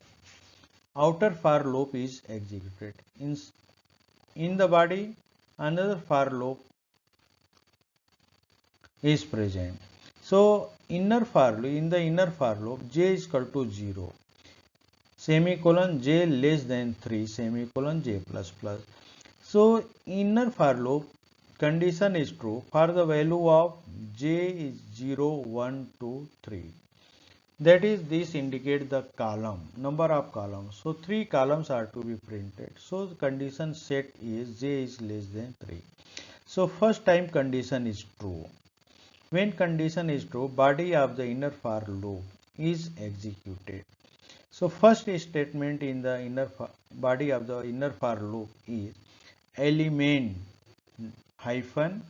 outer for loop is executed. In the body another for loop is present. So inner for loop, in the inner for loop j is equal to 0 semicolon j less than 3 semicolon j plus plus. So inner for loop condition is true for the value of j is 0, 1, 2, 3. That is, this indicates the column, number of columns. So 3 columns are to be printed. So the condition set is j is less than 3. So first time condition is true. When condition is true, body of the inner for loop is executed. So first statement in the inner body of the inner for loop is element hyphen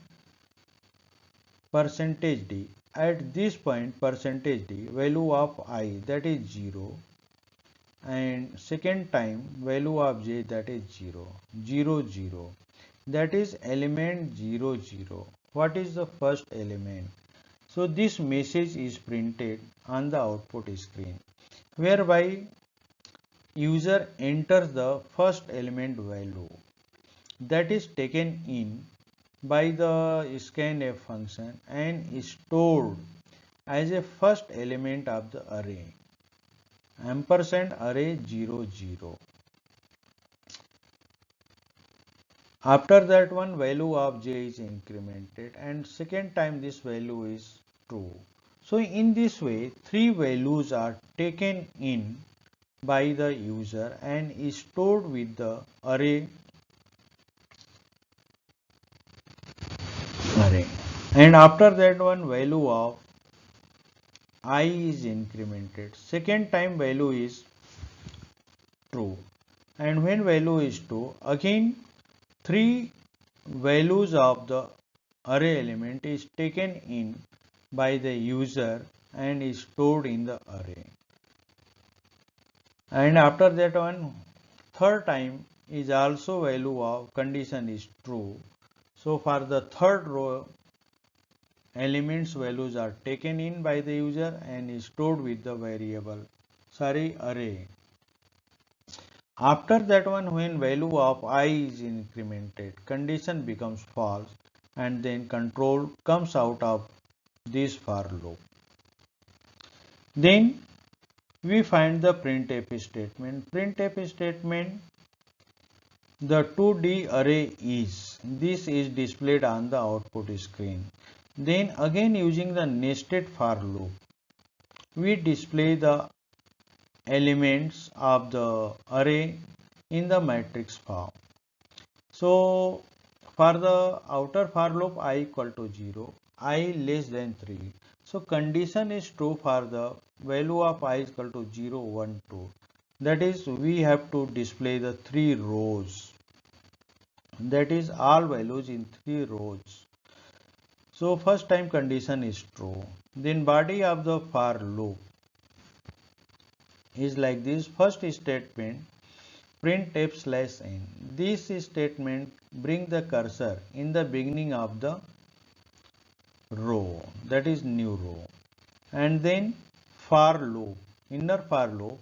percentage d. At this point percentage d value of I, that is 0, and second time value of j, that is 0, 0, 0, that is element 0, 0. What is the first element? So this message is printed on the output screen, whereby user enters the first element value that is taken in by the scanf function and is stored as a first element of the array ampersand array 0, 0. After that one value of j is incremented, and second time this value is true. So in this way 3 values are taken in by the user and is stored with the array and after that one value of I is incremented. Second time value is true, and when value is true, again 3 values of the array element is taken in by the user and is stored in the array. And after that one third time is also value of condition is true. So for the third row elements values are taken in by the user and is stored with the array. After that one, when value of I is incremented, condition becomes false, and then control comes out of this for loop. Then we find the printf statement. Printf statement, the 2D array is, this is displayed on the output screen. Then again using the nested for loop, we display the elements of the array in the matrix form. So for the outer for loop I equal to 0, I less than 3. So condition is true for the value of I is equal to 0, 1, 2. That is, we have to display the 3 rows. That is all values in 3 rows. So first time condition is true. Then body of the for loop is like this. First statement printf slash n. This statement bring the cursor in the beginning of the row, that is new row. And then for loop, inner for loop,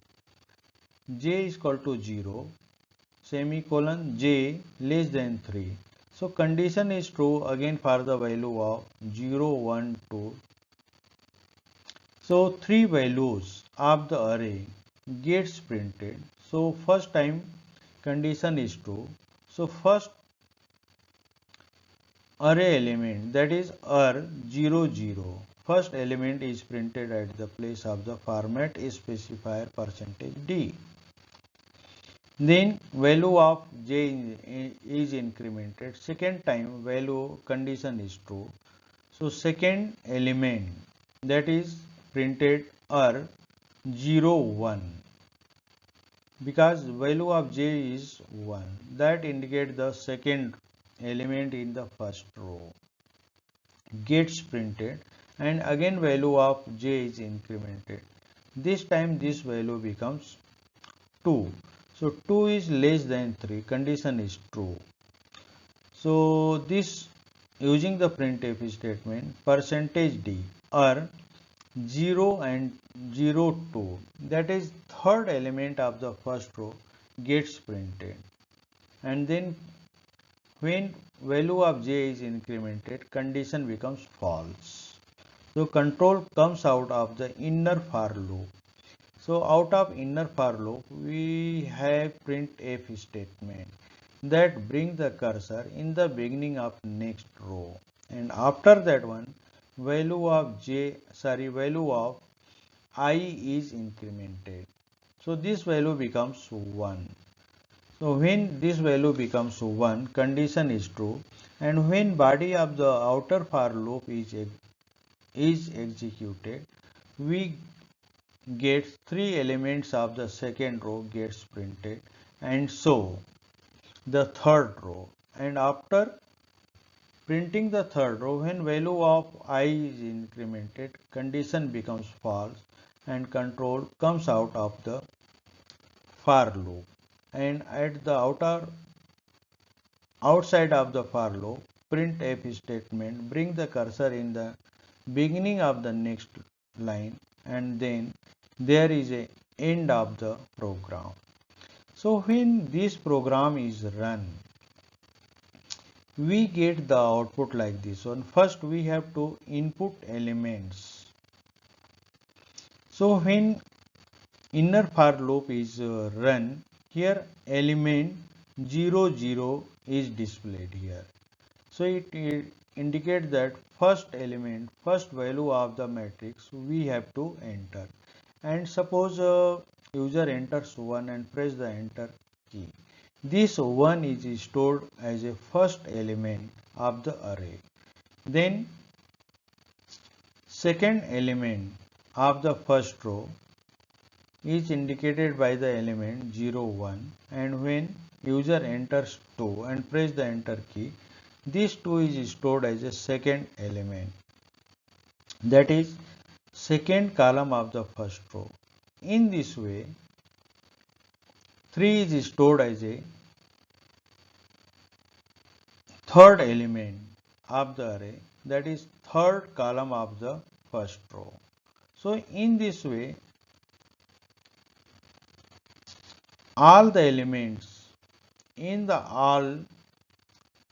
j is equal to 0, semicolon, j less than 3. So condition is true again for the value of 0, 1, 2. So 3 values of the array gets printed. So first time condition is true. So first array element, that is AR00, first element is printed at the place of the format specifier %d. Then value of j is incremented. Second time value condition is true. So second element, that is printed AR01, because value of j is 1. That indicates the second element in the first row gets printed, and again value of j is incremented. This time this value becomes 2. So 2 is less than 3, condition is true. So this using the printf statement %d or 0 and 0, 2, that is third element of the first row gets printed, and then when value of j is incremented, condition becomes false. So control comes out of the inner for loop. So out of inner for loop, we have printf statement that bring the cursor in the beginning of next row, and after that one value of I is incremented. So this value becomes 1. So when this value becomes 1, condition is true, and when body of the outer for loop is executed, we get 3 elements of the second row gets printed, and so the third row. And after printing the third row, when value of I is incremented, condition becomes false, and control comes out of the for loop. And at the outside of the for loop, printf statement bring the cursor in the beginning of the next line, and then there is a end of the program. So when this program is run, we get the output like this one. First we have to input elements. So when inner for loop is run, here element 0, 0 is displayed here. So it indicates that first element, first value of the matrix we have to enter. And suppose user enters 1 and press the enter key. This 1 is stored as a first element of the array. Then second element of the first row is indicated by the element 0, 1, and when user enters 2 and press the enter key, this 2 is stored as a second element, that is second column of the first row. In this way, 3 is stored as a third element of the array, that is third column of the first row. So in this way, all the elements in the all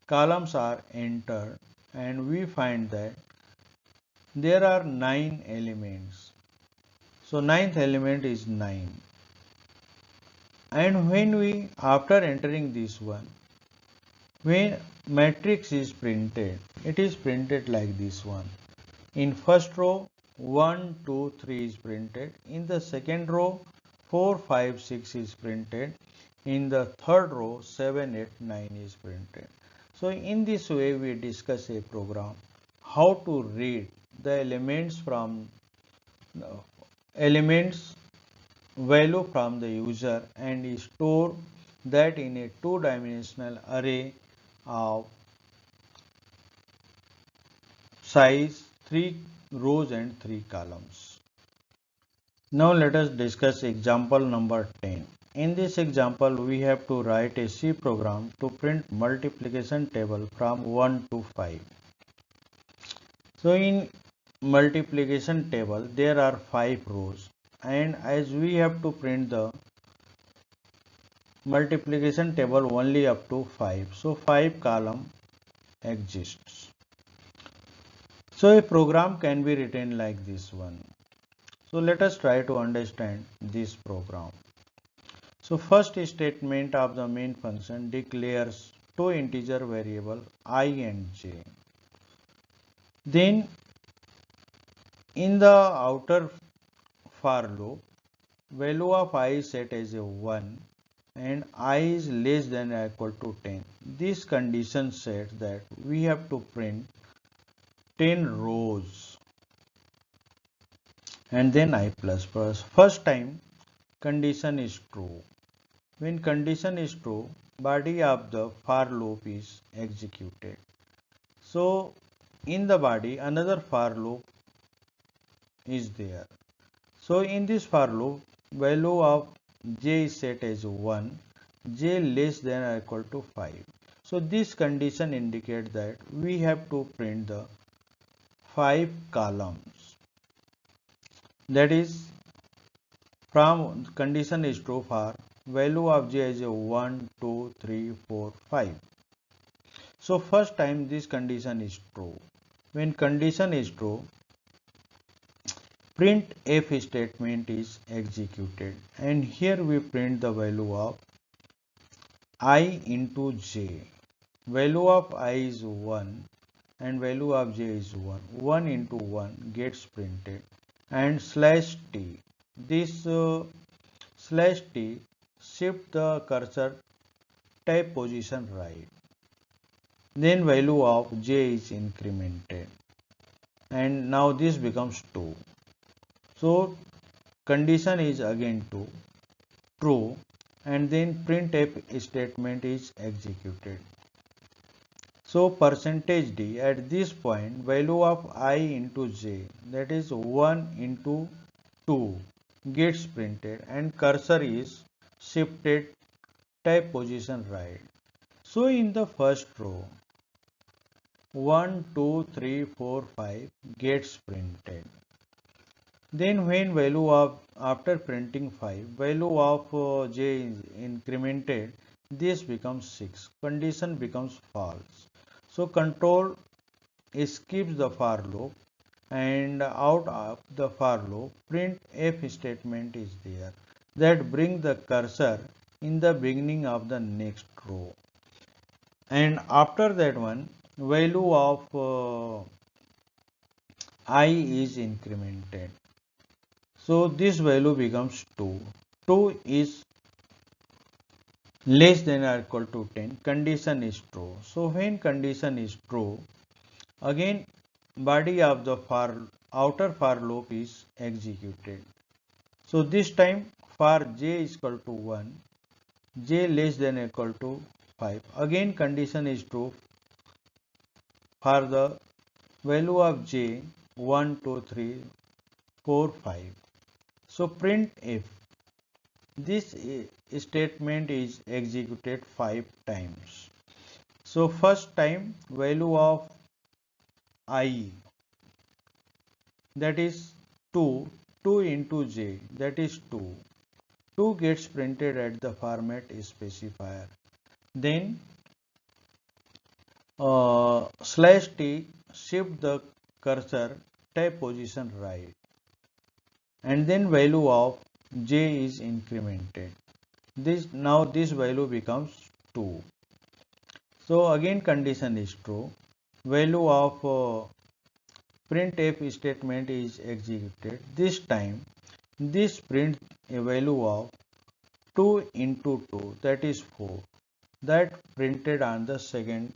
columns are entered, and we find that there are 9 elements. So ninth element is 9. And when we, after entering this one, when matrix is printed, it is printed like this one. In first row, 1, 2, 3 is printed. In the second row, 4, 5, 6 is printed. In the third row, 7, 8, 9 is printed. So in this way, we discuss a program how to read the elements from elements value from the user and store that in a two-dimensional array of size 3 rows and 3 columns. Now let us discuss example number 10. In this example, we have to write a C program to print multiplication table from 1 to 5. So in multiplication table, there are 5 rows, and as we have to print the multiplication table only up to 5, so 5 column exists. So a program can be written like this one. So let us try to understand this program. So first statement of the main function declares two integer variable I and j. Then in the outer for loop, value of I is set as a 1 and I is less than or equal to 10. This condition says that we have to print 10 rows and then I plus plus. First time condition is true. When condition is true, body of the for loop is executed. So in the body another for loop is there. So in this for loop, value of j is set as 1, j less than or equal to 5. So this condition indicates that we have to print the 5 columns. That is, from condition is true for value of j is 1, 2, 3, 4, 5. So first time this condition is true. When condition is true, print f statement is executed, and here we print the value of I into j. Value of I is 1 and value of j is 1. 1 into 1 gets printed, and slash t. This slash t shift the cursor type position right. Then value of j is incremented, and now this becomes 2. So condition is again true, and then printf statement is executed. So percentage d, at this point value of I into j, that is 1 into 2, gets printed and cursor is shifted type position right. So in the first row 1, 2, 3, 4, 5 gets printed. Then when value of, after printing 5, value of j is incremented, this becomes 6. Condition becomes false. So control skips the for loop, and out of the for loop, print f statement is there that bring the cursor in the beginning of the next row. And after that one, value of I is incremented. So this value becomes 2. 2 is less than or equal to 10. Condition is true. So when condition is true, again body of the outer for loop is executed. So this time for j is equal to 1, j less than or equal to 5. Again condition is true for the value of j 1, 2, 3, 4, 5. So print if. This statement is executed 5 times. So first time value of I, that is 2, 2 into j, that is 2. 2 gets printed at the format specifier. Then slash t shift the cursor type position right, and then value of j is incremented. This value becomes 2. So again condition is true. Value of printf statement is executed. This time this print a value of 2 into 2, that is 4, that printed on the second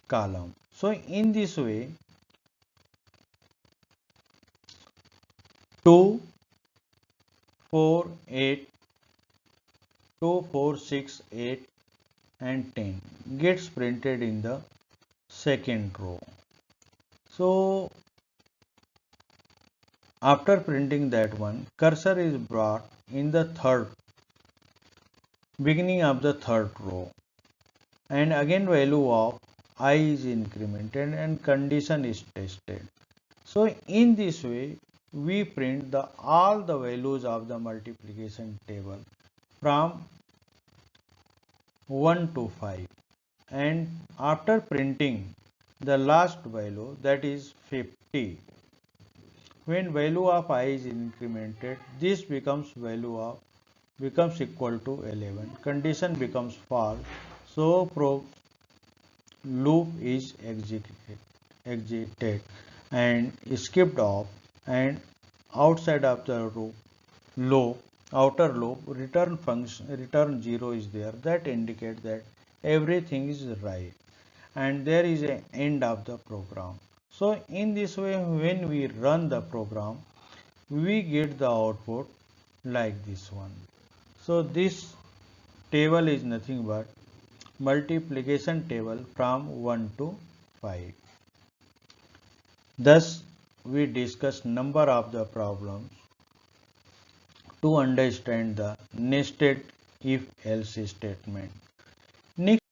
column. So in this way 2, 4, 8, 2, 4, 6, 8 and 10 gets printed in the second row. So after printing that one, cursor is brought in the beginning of the third row, and again value of I is incremented and condition is tested. So in this way we print all the values of the multiplication table from 1 to 5, and after printing the last value, that is 50, when value of I is incremented, this becomes equal to 11. Condition becomes false, so loop is exited and skipped off, and outside of the loop, outer loop, return 0 is there. That indicates that everything is right, and there is an end of the program. So in this way, when we run the program, we get the output like this one. So this table is nothing but multiplication table from 1 to 5. Thus we discuss number of the problems to understand the nested if else statement. Next